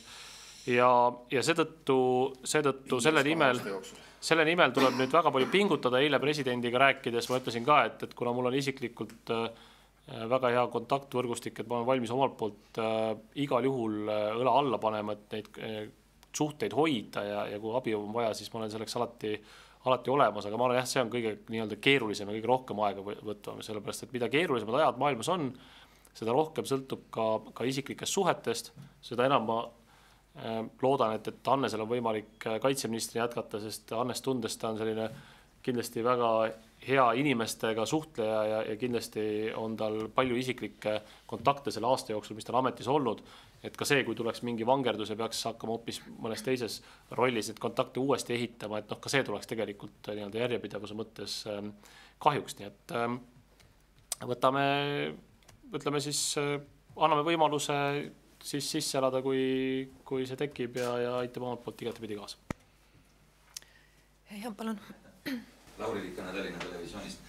B: Ja seetõttu selle nimel tuleb nüüd väga palju pingutada. Eile presidendiga rääkides ma ütlesin ka, et kuna mul on isiklikult väga hea kontaktvõrgustik, et ma olen valmis omalt poolt igal juhul õla alla panema, et neid suhteid hoida ja kui abi on vaja, siis ma olen selleks alati olemas, aga ma arvan, see on kõige nii-öelda keerulisem ja kõige rohkem aega võtvam, sellepärast, et mida keerulisemad ajad maailmas on, seda rohkem sõltub ka isiklikest suhetest, seda enam ma loodan, et Hannesel on võimalik kaitseministri jätkata, sest Hannes tundes ta on selline kindlasti väga hea inimestega suhtleja ja kindlasti on tal palju isiklikke kontakte selle aasta jooksul, mis ta on ametis olnud, et ka see, kui tuleks mingi vangerdus ja peaks hakkama hoopis mõnes teises rollis neid kontakte uuesti ehitama, et ka see tuleks tegelikult nii-öelda järjepidevuse mõttes kahjuks, nii et ütleme siis, anname võimaluse siis sisse elada, kui see tekib ja aitab omalt poolt igatepidi kaasa.
A: Ja, palun.
G: Lauri Likkana Tallinna Televisioonist.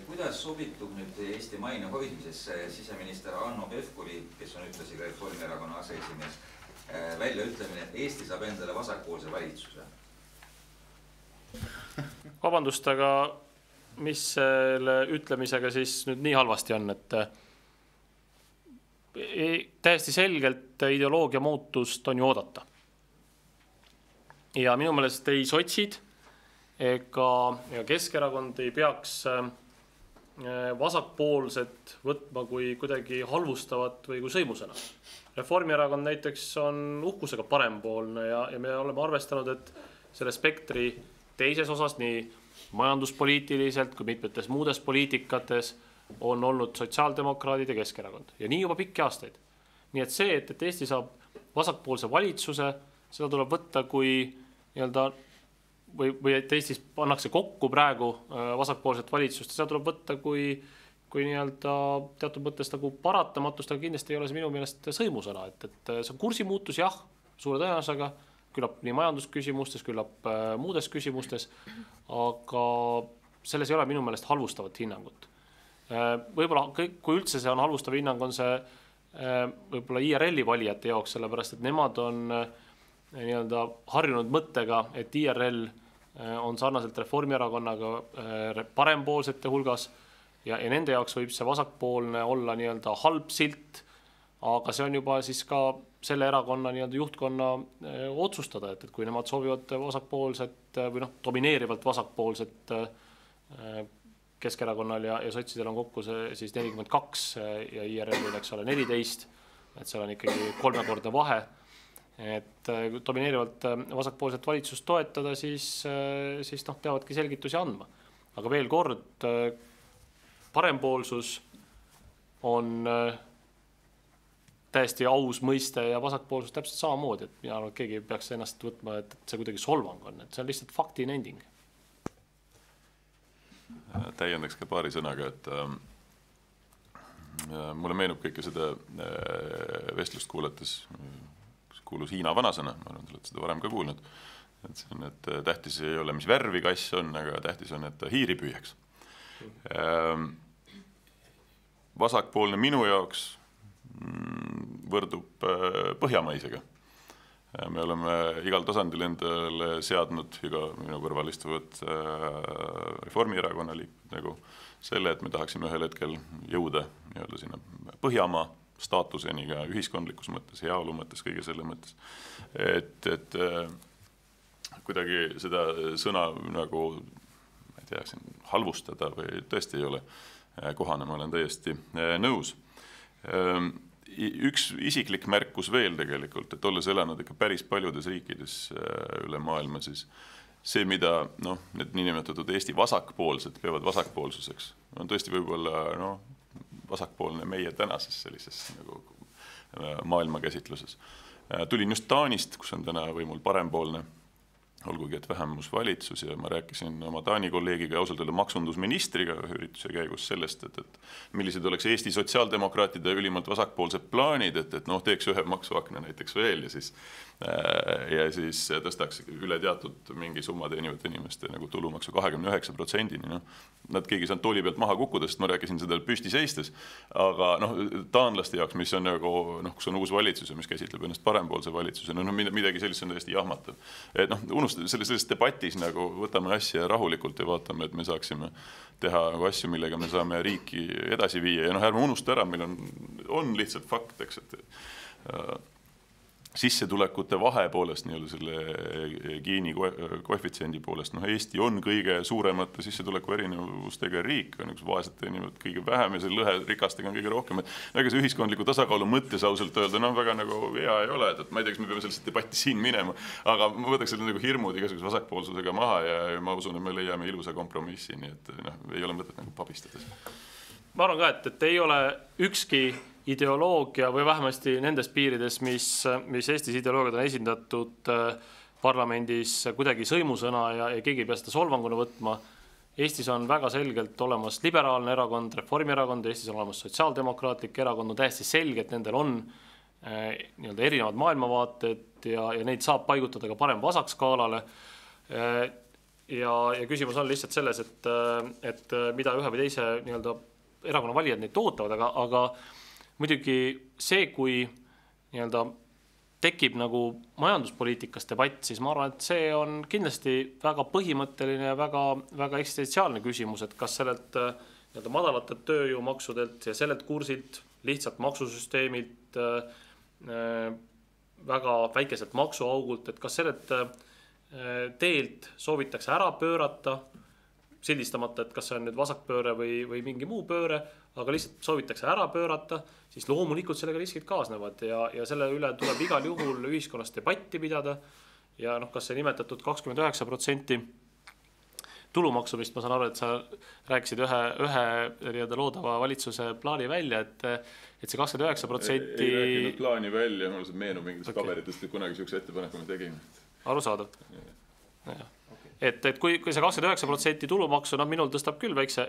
G: Kuidas sobitub nüüd Eesti maine hoidmisesse siseminister Hanno Pevkuri, kes on ütlesi ka Reformierakonna aseesimees, välja ütlemine, et Eesti saab endale vasakpoolse valitsuse?
B: Vabandust, aga mis selle ütlemisega siis nüüd nii halvasti on, et täiesti selgelt ideoloogia muutust on ju oodata. Ja minu meelest ei sotsid ega Keskerakond ei peaks vasakpoolset võtma kui kuidagi halvustavat või kui sõimusena. Reformierakond näiteks on uhkusega parempoolne ja me oleme arvestanud, et selle spektri teises osas nii majanduspoliitiliselt kui mitmetes muudes poliitikates on olnud sotsiaaldemokraadid ja Keskerakond ja nii juba pikki aastaid. Nii et see, et Eesti saab vasakpoolse valitsuse, seda tuleb võtta kui nii-öelda või et Eestis pannakse kokku praegu vasakpoolset valitsust, seda tuleb võtta kui nii-öelda teatud mõttes nagu paratamatust, aga kindlasti ei ole see minu meelest sõimusõna, et see on kursimuutus, jah, suure tõenäosusega, küllap nii majandusküsimustes, küllap muudes küsimustes, aga selles ei ole minu meelest halvustavat hinnangut. Võib-olla, kui üldse see on halvustav hinnang, on see võib-olla IRL-i valijate jaoks, sellepärast, et nemad on nii-öelda harjunud mõttega, et IRL on sarnaselt Reformierakonnaga parempoolsete hulgas ja nende jaoks võib see vasakpoolne olla nii-öelda halb silt, aga see on juba siis ka selle erakonna nii-öelda juhtkonna otsustada, et kui nemad soovivad vasakpoolset või domineerivalt vasakpoolset Keskerakonnal ja sotsidel on kokku see siis 42 ja IRL-il eks ole 14, et seal on ikkagi 3-kordne vahe. Et domineerivalt vasakpoolset valitsust toetada, siis peavadki selgitusi andma. Aga veel kord, parempoolsus on täiesti aus mõiste ja vasakpoolsus täpselt samamoodi, et mina arvan, et keegi peaks ennast võtma, et see kuidagi solvang on, et see on lihtsalt fakti nending.
C: Täiendaks ka paari sõnaga, et mulle meenub kõike seda vestlust kuulates kuulus Hiina vanasõna, ma arvan, et olete seda varem ka kuulnud, et see on, et tähtis ei ole, mis värvi kass on, aga tähtis on, et ta hiiri püüaks. Vasakpoolne minu jaoks võrdub põhjamaisega. Me oleme igal tasandil endale seadnud, iga minu kõrval istuvad Reformierakonna liikmed nagu selle, et me tahaksime ühel hetkel jõuda nii-öelda sinna Põhjamaa staatuseni ka ühiskondlikus mõttes, heaolu mõttes, kõige selle mõttes. Et kuidagi seda sõna nagu, ma ei tea, halvustada või tõesti ei ole kohane, ma olen täiesti nõus. Üks isiklik märkus veel tegelikult, et olles elanud ikka päris paljudes riikides üle maailma, siis see, mida need niinimetatud Eesti vasakpoolsed peavad vasakpoolsuseks, on tõesti võib-olla vasakpoolne meie tänases sellises nagu maailmakäsitluses. Tulin just Taanist, kus on täna võimul parempoolne, olgugi et vähemusvalitsus, ja ma rääkisin oma Taani kolleegiga ja ausalt öelda maksundusministriga ürituse käigus sellest, et millised oleks Eesti sotsiaaldemokraatide ülimalt vasakpoolsed plaanid, et teeks ühe maksuakna näiteks veel ja siis tõstaks üle teatud mingi summa teenivate inimeste nagu tulumaksu 29%. Nad keegi saanud tooli pealt maha kukkuda, sest ma rääkisin seda püsti seistes, aga taanlaste jaoks, mis on nagu, kus on uus valitsus ja mis käsitleb ennast parempoolse valitsusena, midagi sellist on täiesti jahmatav. Selles debatis nagu võtame asja rahulikult ja vaatame, et me saaksime teha asju, millega me saame riiki edasi viia. Ja ärme unusta ära, meil on lihtsalt fakt, eks, et sissetulekute vahe poolest, selle Gini koefitsiendi poolest, Eesti on kõige suuremate sissetuleku erinevustega riik, on üks vaesete inimesed kõige vähem ja see lõhe rikastega on kõige rohkem. Ega see ühiskondliku tasakaalu mõttes ausalt öelda, väga nagu hea ei ole, et ma ei tea, kas me peame sellesse debatti siin minema, aga ma võtaks selle nagu hirmud igasuguse vasakpoolsusega maha ja ma usun, et me leiame ilusa kompromissi, nii et ei ole mõtet nagu pabistades.
B: Ma arvan ka, et ei ole ükski ideoloogia või vähemasti nendes piirides, mis Eestis ideoloogiad on esindatud parlamendis kuidagi sõimusõna ja keegi ei pea seda solvanguna võtma. Eestis on väga selgelt olemas liberaalne erakond, Reformierakond, Eestis on olemas sotsiaaldemokraatlik erakond, on täiesti selge, et nendel on erinevad maailmavaated ja neid saab paigutada ka parem vasakskaalale. Ja küsimus on lihtsalt selles, et mida ühe või teise erakonna valijad neid tootavad, aga muidugi see, kui tekib nagu majanduspoliitikas debatt, siis ma arvan, et see on kindlasti väga põhimõtteline ja väga eksistentsiaalne küsimus, et kas sellelt madalatelt tööjõumaksudelt ja sellelt kursilt lihtsalt maksusüsteemilt, väga väikeselt maksuaugult, et kas sellelt teelt soovitakse ära pöörata, sildistamata, et kas see on nüüd vasakpööre või mingi muu pööre, aga lihtsalt soovitakse ära pöörata, siis loomulikult sellega riskid kaasnevad ja selle üle tuleb igal juhul ühiskonnas debatti pidada ja kas see nimetatud 29% tulumaksumist, ma saan aru, et sa rääkisid ühe loodava valitsuse plaani välja, et see 29%...
C: Ei rääkinud plaani välja, mul see meenub mingitest paberitest, et kunagi sellise ettepaneku me tegime.
B: Arusaadav. Et kui see 29% tulumaksu, minul tõstab küll väikse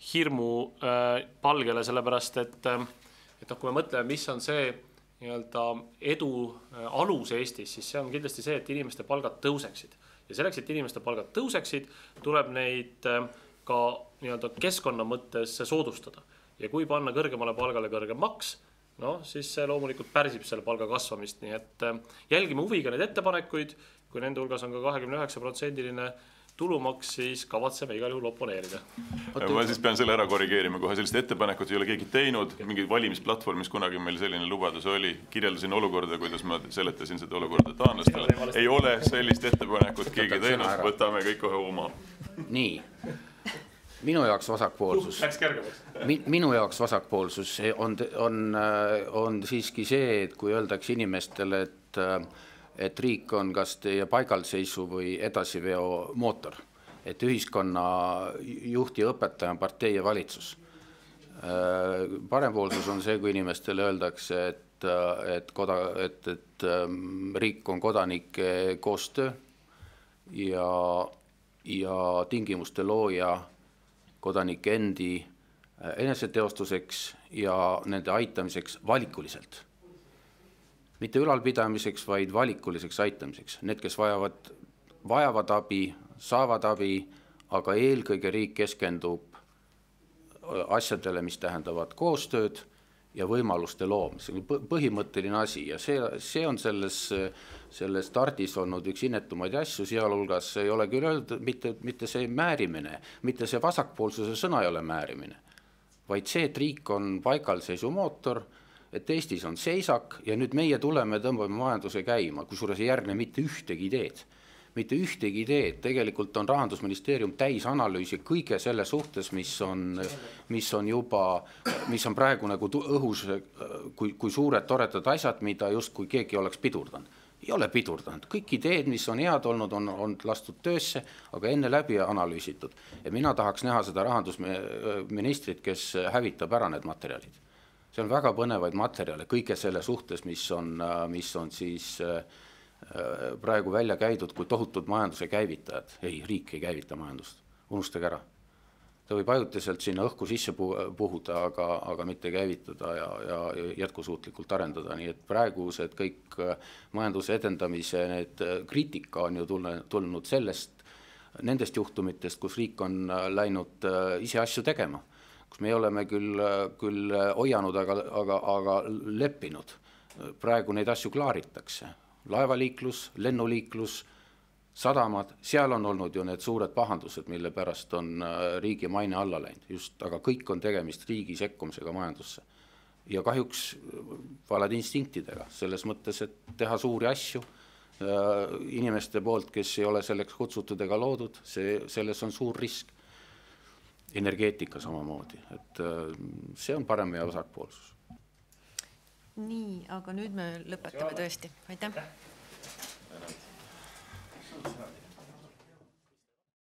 B: hirmu palgele, sellepärast, et kui me mõtleme, mis on see edu alus Eestis, siis see on kindlasti see, et inimeste palgad tõuseksid. Ja selleks, et inimeste palgad tõuseksid, tuleb neid ka keskkonna mõttes soodustada. Ja kui panna kõrgemale palgale kõrgem maks, siis see loomulikult pärsib selle palga kasvamist. Nii et jälgime huviga neid ettepanekuid, kui nende hulgas on ka 29% tulumaks, siis kavatseme igal juhul oponeerida.
C: Ma siis pean selle ära korrigeerima kohe, sellist ettepanekut ei ole keegi teinud, mingi valimisplatvormis kunagi meil selline lubadus oli, kirjeldasin olukorda, kuidas ma seletasin seda olukorda taanlastele. Ei ole sellist ettepanekut keegi teinud, võtame kõik kohe oma.
D: Nii, minu jaoks vasakpoolsus on siiski see, et kui öeldakse inimestele, et riik on kas teie paigalseisu või edasiveo mootor, et ühiskonna juht ja õpetaja on partei ja valitsus. Parempoolsus on see, kui inimestele öeldakse, et riik on kodanike koostöö ja tingimuste looja kodanike endi eneseteostuseks ja nende aitamiseks valikuliselt. mitte ülalpidamiseks, vaid valikuliseks aitamiseks. Need, kes vajavad abi, saavad abi, aga eelkõige riik keskendub asjadele, mis tähendavad koostööd ja võimaluste loomise. Põhimõtteline asi ja see on selles stardis olnud üks innetumaid asju, sealhulgas ei ole küll öeldud, mitte see määrimine, mitte see vasakpoolsuse sõna ei ole määrimine, vaid see, et riik on paigalseisumootor, et Eestis on seisak ja nüüd meie tuleme, tõmbame majanduse käima, kusjuures ei järgne mitte ühtegi ideed. Mitte ühtegi ideed, tegelikult on Rahandusministeerium täis analüüsi kõige selle suhtes, mis on praegu nagu õhus, kui suured toredad asjad, mida just kui keegi oleks pidurdanud. Ei ole pidurdanud, kõik ideed, mis on head olnud, on lastud töösse, aga enne läbi analüüsitud. Ja mina tahaks näha seda rahandusministrit, kes hävitab ära need materjalid. See on väga põnevaid materjale kõige selle suhtes, mis on siis praegu välja käidud kui tohutud majanduse käivitajad. Ei, riik ei käivita majandust, unustage ära. Ta võib ajutiselt sinna õhku sisse puhuda, aga mitte käivitada ja jätkusuutlikult arendada. Nii et praegused kõik majanduse edendamise need kriitika on ju tulnud nendest juhtumitest, kus riik on läinud ise asju tegema. Kus me oleme küll hoianud, aga leppinud. Praegu neid asju klaaritakse. Laevaliiklus, lennuliiklus, sadamad, seal on olnud ju need suured pahandused, mille pärast on riigi maine alla läinud. Aga kõik on tegemist riigi sekkumisega majandusse. Ja kahjuks valed instinktidega, selles mõttes, et teha suuri asju inimeste poolt, kes ei ole selleks kutsutud ega loodud, selles on suur risk. Energeetika samamoodi, et see on parem ja vasakpoolsus.
A: Nii, aga nüüd me lõpetame tõesti. Aitäh!